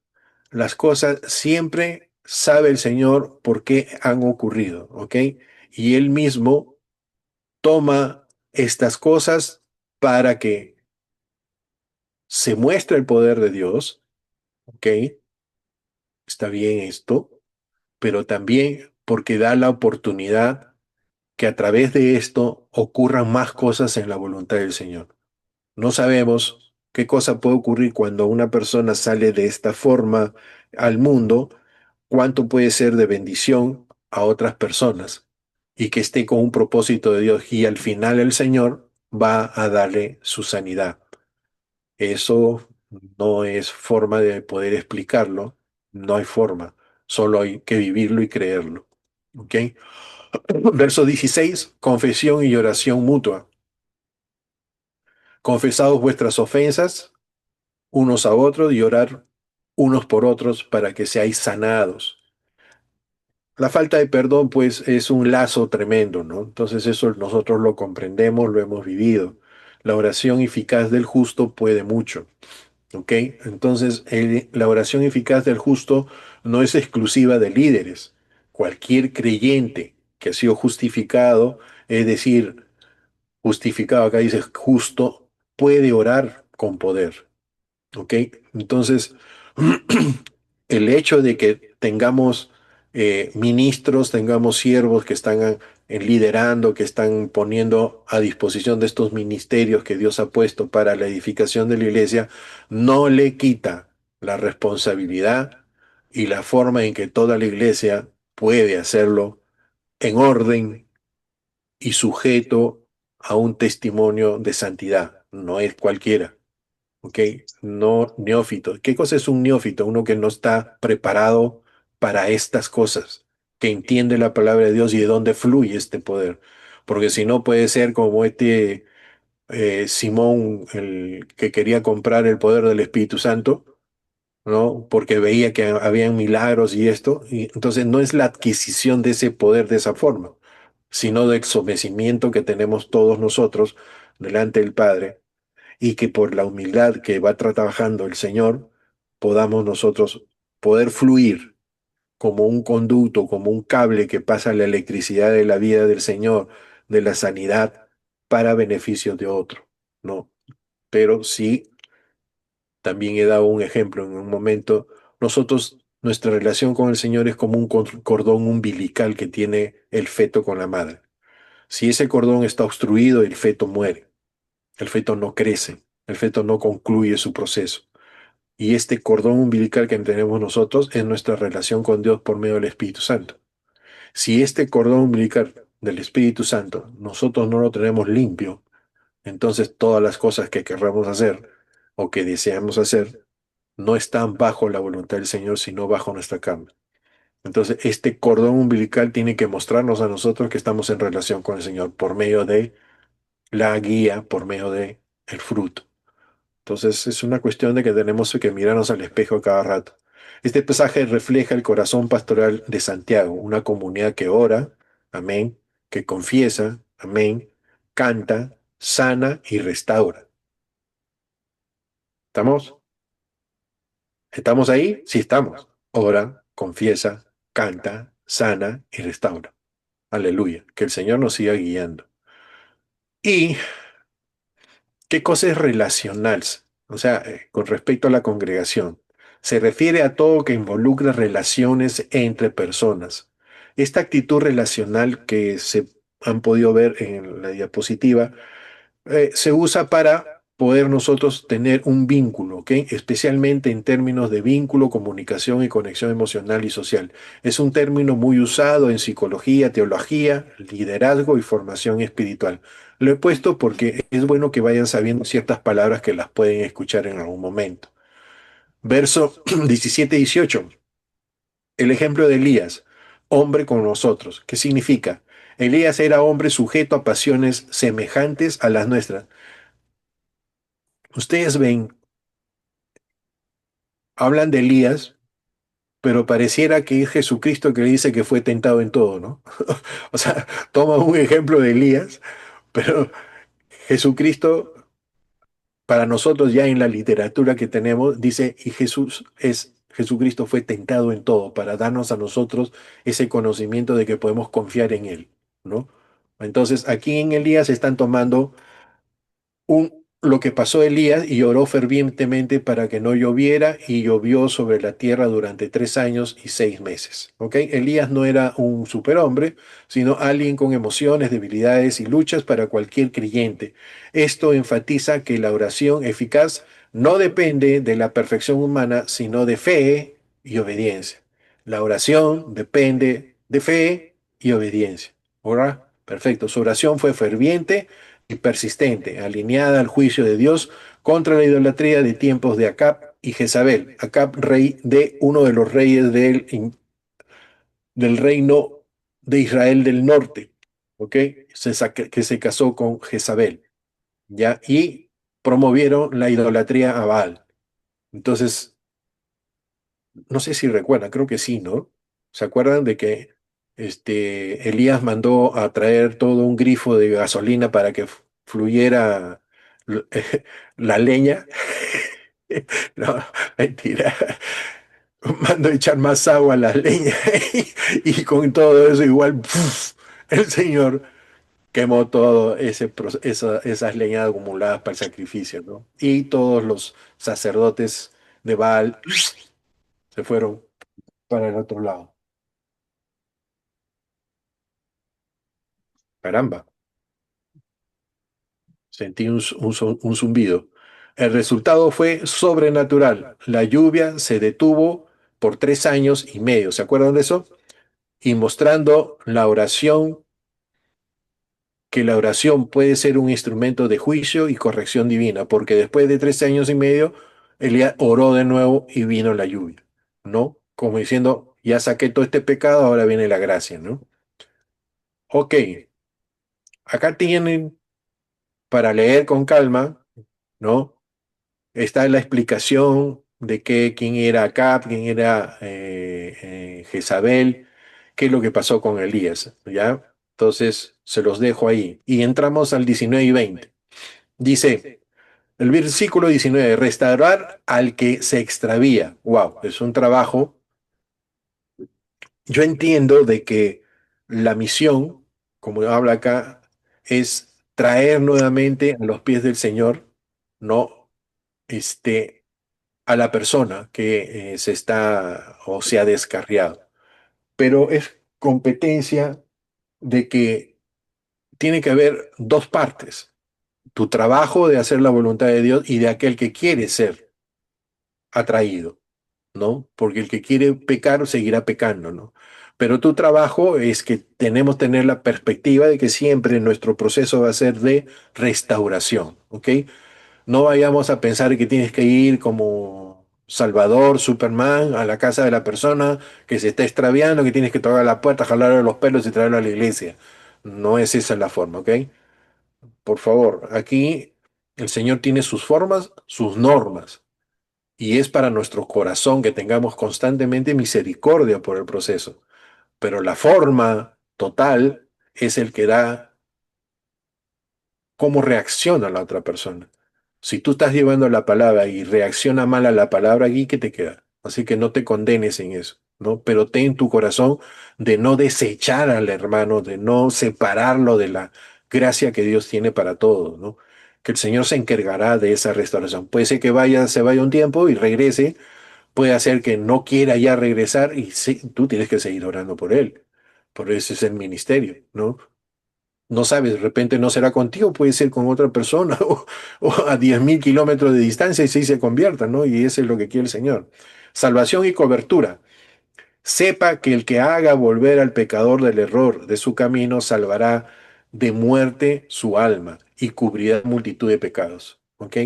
Las cosas siempre sabe el Señor por qué han ocurrido, ¿ok? Y Él mismo toma estas cosas para que se muestre el poder de Dios, ¿ok? Está bien esto, pero también porque da la oportunidad que a través de esto ocurran más cosas en la voluntad del Señor. No sabemos qué cosa puede ocurrir cuando una persona sale de esta forma al mundo, cuánto puede ser de bendición a otras personas y que esté con un propósito de Dios y al final el Señor va a darle su sanidad. Eso no es forma de poder explicarlo, no hay forma, solo hay que vivirlo y creerlo. ¿Ok? Verso 16, confesión y oración mutua. Confesaos vuestras ofensas unos a otros y orar unos por otros para que seáis sanados. La falta de perdón, pues, es un lazo tremendo, ¿no? Entonces eso nosotros lo comprendemos, lo hemos vivido. La oración eficaz del justo puede mucho, ¿ok? Entonces, la oración eficaz del justo no es exclusiva de líderes. Cualquier creyente que ha sido justificado, es decir, justificado, acá dice justo, puede orar con poder. ¿Ok? Entonces, el hecho de que tengamos ministros, tengamos siervos que están liderando, que están poniendo a disposición de estos ministerios que Dios ha puesto para la edificación de la iglesia, no le quita la responsabilidad y la forma en que toda la iglesia puede hacerlo en orden y sujeto a un testimonio de santidad. No es cualquiera. ¿Ok? No neófito. ¿Qué cosa es un neófito? Uno que no está preparado para estas cosas, que entiende la palabra de Dios y de dónde fluye este poder. Porque si no puede ser como este Simón, el que quería comprar el poder del Espíritu Santo, ¿no? Porque veía que habían milagros y esto, y entonces no es la adquisición de ese poder de esa forma, sino del sometimiento que tenemos todos nosotros delante del Padre y que por la humildad que va trabajando el Señor, podamos nosotros poder fluir como un conducto, como un cable que pasa la electricidad de la vida del Señor, de la sanidad, para beneficio de otro, ¿no? Pero sí, también he dado un ejemplo en un momento, nosotros nuestra relación con el Señor es como un cordón umbilical que tiene el feto con la madre. Si ese cordón está obstruido, el feto muere, el feto no crece, el feto no concluye su proceso. Y este cordón umbilical que tenemos nosotros es nuestra relación con Dios por medio del Espíritu Santo. Si este cordón umbilical del Espíritu Santo nosotros no lo tenemos limpio, entonces todas las cosas que querramos hacer o que deseamos hacer no están bajo la voluntad del Señor, sino bajo nuestra carne. Entonces, este cordón umbilical tiene que mostrarnos a nosotros que estamos en relación con el Señor por medio de la guía, por medio de el fruto. Entonces, es una cuestión de que tenemos que mirarnos al espejo cada rato. Este pasaje refleja el corazón pastoral de Santiago, una comunidad que ora, amén, que confiesa, amén, canta, sana y restaura. ¿Estamos? ¿Estamos ahí? Sí, estamos. Ora, confiesa, canta, sana y restaura. Aleluya. Que el Señor nos siga guiando. ¿Y qué cosa es relacional? O sea, con respecto a la congregación. Se refiere a todo que involucra relaciones entre personas. Esta actitud relacional que se han podido ver en la diapositiva se usa para poder nosotros tener un vínculo, ¿ok? Especialmente en términos de vínculo, comunicación y conexión emocional y social. Es un término muy usado en psicología, teología, liderazgo y formación espiritual. Lo he puesto porque es bueno que vayan sabiendo ciertas palabras que las pueden escuchar en algún momento. Verso 17-18. El ejemplo de Elías, hombre con nosotros. ¿Qué significa? Elías era hombre sujeto a pasiones semejantes a las nuestras. Ustedes ven, hablan de Elías, pero pareciera que es Jesucristo que le dice que fue tentado en todo, ¿no? O sea, toma un ejemplo de Elías, pero Jesucristo, para nosotros ya en la literatura que tenemos, dice, y Jesucristo fue tentado en todo, para darnos a nosotros ese conocimiento de que podemos confiar en Él, ¿no? Entonces, aquí en Elías están tomando lo que pasó Elías y oró fervientemente para que no lloviera y llovió sobre la tierra durante 3 años y 6 meses. ¿Ok? Elías no era un superhombre, sino alguien con emociones, debilidades y luchas para cualquier creyente. Esto enfatiza que la oración eficaz no depende de la perfección humana, sino de fe y obediencia. La oración depende de fe y obediencia. ¿Ahora? Perfecto. Su oración fue ferviente y persistente, alineada al juicio de Dios contra la idolatría de tiempos de Acab y Jezabel. Acab, rey de uno de los reyes del reino de Israel del norte, ¿ok? Que se casó con Jezabel, ¿ya? Y promovieron la idolatría a Baal. Entonces, no sé si recuerdan, creo que sí, ¿no? ¿Se acuerdan de que Elías mandó a traer todo un grifo de gasolina para que fluyera l- la leña? No, mentira. Mandó echar más agua a la leña y con todo eso igual ¡puf! El Señor quemó todo esas leñas acumuladas para el sacrificio, ¿no? Y todos los sacerdotes de Baal se fueron para el otro lado. Caramba, sentí un zumbido. El resultado fue sobrenatural. La lluvia se detuvo por 3 años y medio. ¿Se acuerdan de eso? Y mostrando la oración, que la oración puede ser un instrumento de juicio y corrección divina, porque después de 3 años y medio, Elías oró de nuevo y vino la lluvia, ¿no? Como diciendo, ya saqué todo este pecado, ahora viene la gracia, ¿no? Ok, acá tienen para leer con calma, ¿no? Está la explicación de quién era Acab, quién era Jezabel, qué es lo que pasó con Elías, ¿ya? Entonces, se los dejo ahí. Y entramos al 19 y 20. Dice, el versículo 19, restaurar al que se extravía. Wow, es un trabajo. Yo entiendo de que la misión, como habla acá, es traer nuevamente a los pies del Señor, no, este, a la persona que se está o se ha descarriado. Pero es competencia de que tiene que haber dos partes: tu trabajo de hacer la voluntad de Dios y de aquel que quiere ser atraído, ¿no? Porque el que quiere pecar seguirá pecando, ¿no? Pero tu trabajo es que tenemos que tener la perspectiva de que siempre nuestro proceso va a ser de restauración, ¿ok? No vayamos a pensar que tienes que ir como Salvador, Superman, a la casa de la persona que se está extraviando, que tienes que tocar la puerta, jalarle los pelos y traerlo a la iglesia. No es esa la forma, ¿ok? Por favor, aquí el Señor tiene sus formas, sus normas, y es para nuestro corazón que tengamos constantemente misericordia por el proceso. Pero la forma total es el que da cómo reacciona la otra persona. Si tú estás llevando la palabra y reacciona mal a la palabra, aquí, ¿qué te queda? Así que no te condenes en eso, ¿no? Pero ten tu corazón de no desechar al hermano, de no separarlo de la gracia que Dios tiene para todos, ¿no? Que el Señor se encargará de esa restauración. Puede ser que se vaya un tiempo y regrese, puede ser que no quiera ya regresar y sí, tú tienes que seguir orando por él. Por eso es el ministerio, ¿no? No sabes, de repente no será contigo, puede ser con otra persona o a 10.000 kilómetros de distancia y sí se convierta, ¿no? Y eso es lo que quiere el Señor. Salvación y cobertura. Sepa que el que haga volver al pecador del error de su camino salvará de muerte su alma y cubrirá multitud de pecados. ¿Ok?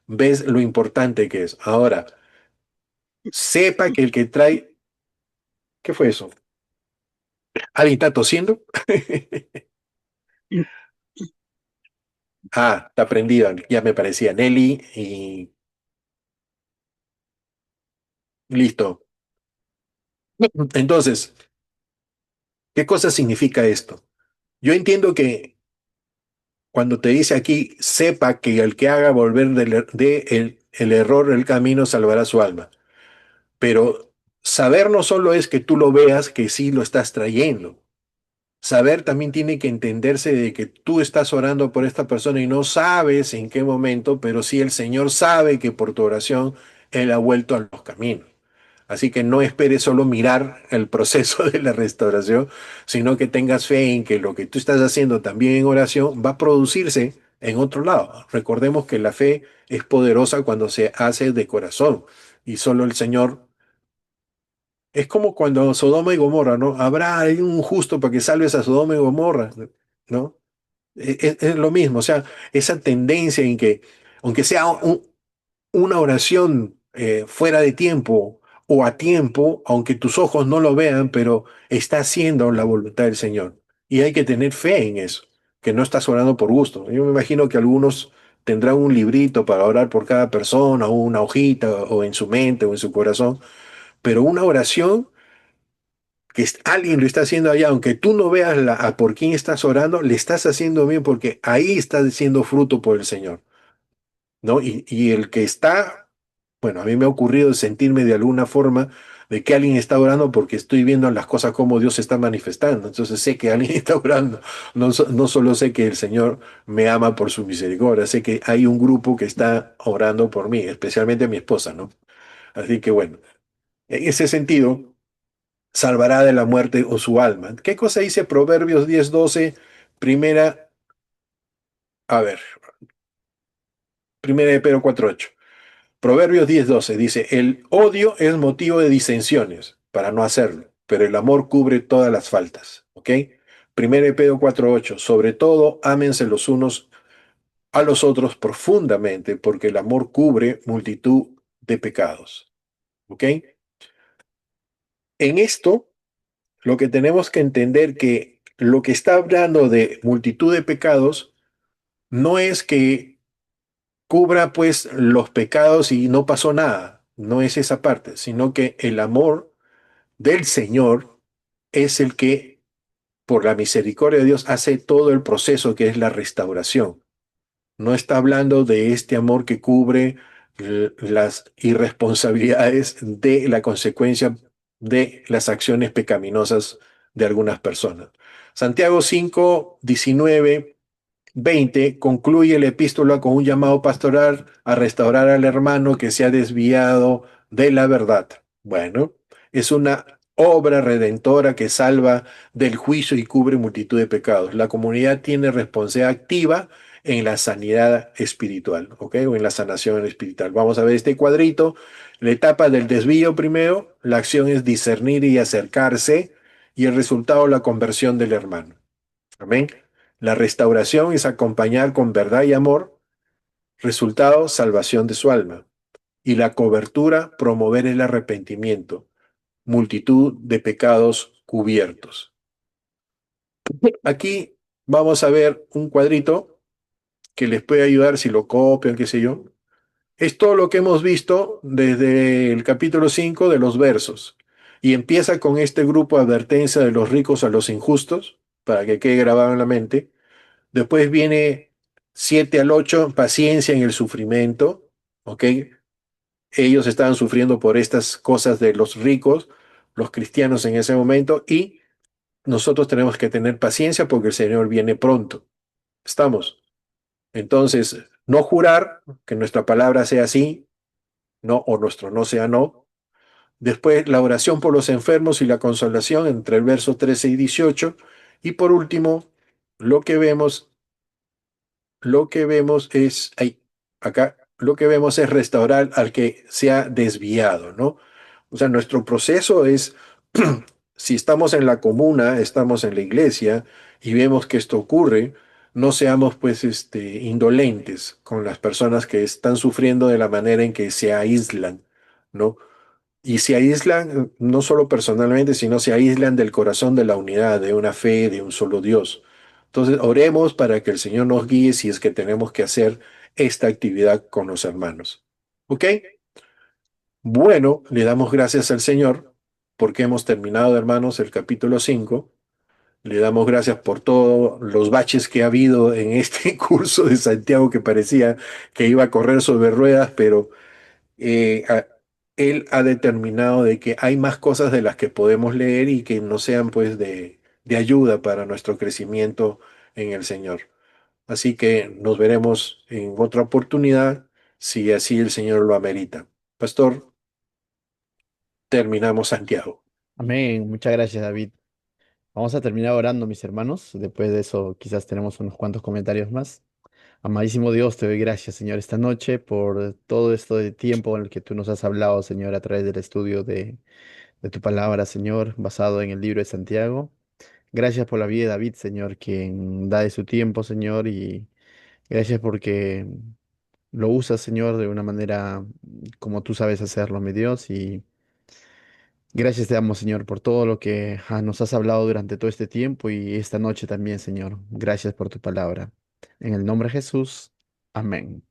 ¿Ves lo importante que es? Ahora, sepa que el que trae... ¿Qué fue eso? ¿Alguien está tosiendo? Ah, está prendido, ya me parecía Nelly y listo. Entonces, ¿qué cosa significa esto? Yo entiendo que cuando te dice aquí, sepa que el que haga volver el error el camino salvará su alma. Pero saber no solo es que tú lo veas, que sí lo estás trayendo. Saber también tiene que entenderse de que tú estás orando por esta persona y no sabes en qué momento, pero sí el Señor sabe que por tu oración Él ha vuelto a los caminos. Así que no esperes solo mirar el proceso de la restauración, sino que tengas fe en que lo que tú estás haciendo también en oración va a producirse en otro lado. Recordemos que la fe es poderosa cuando se hace de corazón y solo el Señor. Es como cuando Sodoma y Gomorra, ¿no? Habrá un justo para que salves a Sodoma y Gomorra, ¿no? Es lo mismo, o sea, esa tendencia en que, aunque sea una oración fuera de tiempo o a tiempo, aunque tus ojos no lo vean, pero está haciendo la voluntad del Señor. Y hay que tener fe en eso, que no estás orando por gusto. Yo me imagino que algunos tendrán un librito para orar por cada persona, o una hojita, o en su mente, o en su corazón, pero una oración que alguien lo está haciendo allá, aunque tú no veas a por quién estás orando, le estás haciendo bien porque ahí está siendo fruto por el Señor, ¿no? Y el que está, bueno, a mí me ha ocurrido sentirme de alguna forma de que alguien está orando porque estoy viendo las cosas como Dios se está manifestando. Entonces sé que alguien está orando. No, no solo sé que el Señor me ama por su misericordia, sé que hay un grupo que está orando por mí, especialmente mi esposa, ¿no? Así que bueno, en ese sentido salvará de la muerte o su alma. ¿Qué cosa dice Proverbios 10:12? Primera, a ver, primera de Pedro 4:8. Proverbios 10:12 dice, el odio es motivo de disensiones, para no hacerlo, pero el amor cubre todas las faltas. ¿Ok? Primera de Pedro 4:8, sobre todo, ámense los unos a los otros profundamente, porque el amor cubre multitud de pecados. ¿Ok? En esto, lo que tenemos que entender que lo que está hablando de multitud de pecados no es que cubra pues los pecados y no pasó nada, no es esa parte, sino que el amor del Señor es el que, por la misericordia de Dios, hace todo el proceso que es la restauración. No está hablando de este amor que cubre las irresponsabilidades de la consecuencia de las acciones pecaminosas de algunas personas. Santiago 5:19 20 concluye la epístola con un llamado pastoral a restaurar al hermano que se ha desviado de la verdad. Bueno, es una obra redentora que salva del juicio y cubre multitud de pecados. La comunidad tiene responsabilidad activa en la sanidad espiritual, ¿ok? O en la sanación espiritual. Vamos a ver este cuadrito. La etapa del desvío primero, la acción es discernir y acercarse, y el resultado, la conversión del hermano. Amén. La restauración es acompañar con verdad y amor, resultado, salvación de su alma. Y la cobertura, promover el arrepentimiento, multitud de pecados cubiertos. Aquí vamos a ver un cuadrito que les puede ayudar si lo copian, qué sé yo. Es todo lo que hemos visto desde el capítulo 5 de los versos. Y empieza con este grupo de advertencia de los ricos a los injustos, para que quede grabado en la mente. Después viene 7 al 8 paciencia en el sufrimiento, ¿ok? Ellos estaban sufriendo por estas cosas de los ricos, los cristianos en ese momento, y nosotros tenemos que tener paciencia porque el Señor viene pronto. ¿Estamos? Entonces, no jurar que nuestra palabra sea sí, no, o nuestro no sea no. Después, la oración por los enfermos y la consolación entre el verso 13 y 18. Y por último, lo que vemos lo que vemos es restaurar al que se ha desviado, ¿no? O sea, nuestro proceso es, si estamos en la comuna, estamos en la iglesia y vemos que esto ocurre, no seamos pues indolentes con las personas que están sufriendo de la manera en que se aíslan, ¿no? Y se aíslan no solo personalmente, sino se aíslan del corazón de la unidad, de una fe, de un solo Dios. Entonces, oremos para que el Señor nos guíe si es que tenemos que hacer esta actividad con los hermanos. ¿Ok? Bueno, le damos gracias al Señor porque hemos terminado, hermanos, el capítulo 5. Le damos gracias por todos los baches que ha habido en este curso de Santiago que parecía que iba a correr sobre ruedas, pero eh, a- él ha determinado de que hay más cosas de las que podemos leer y que no sean pues de ayuda para nuestro crecimiento en el Señor. Así que nos veremos en otra oportunidad si así el Señor lo amerita. Pastor, terminamos Santiago. Amén. Muchas gracias, David. Vamos a terminar orando, mis hermanos. Después de eso, quizás tenemos unos cuantos comentarios más. Amadísimo Dios, te doy gracias, Señor, esta noche por todo esto de tiempo en el que tú nos has hablado, Señor, a través del estudio de tu palabra, Señor, basado en el libro de Santiago. Gracias por la vida de David, Señor, quien da de su tiempo, Señor, y gracias porque lo usas, Señor, de una manera como tú sabes hacerlo, mi Dios, y gracias te damos, Señor, por todo lo que nos has hablado durante todo este tiempo y esta noche también, Señor. Gracias por tu palabra. En el nombre de Jesús. Amén.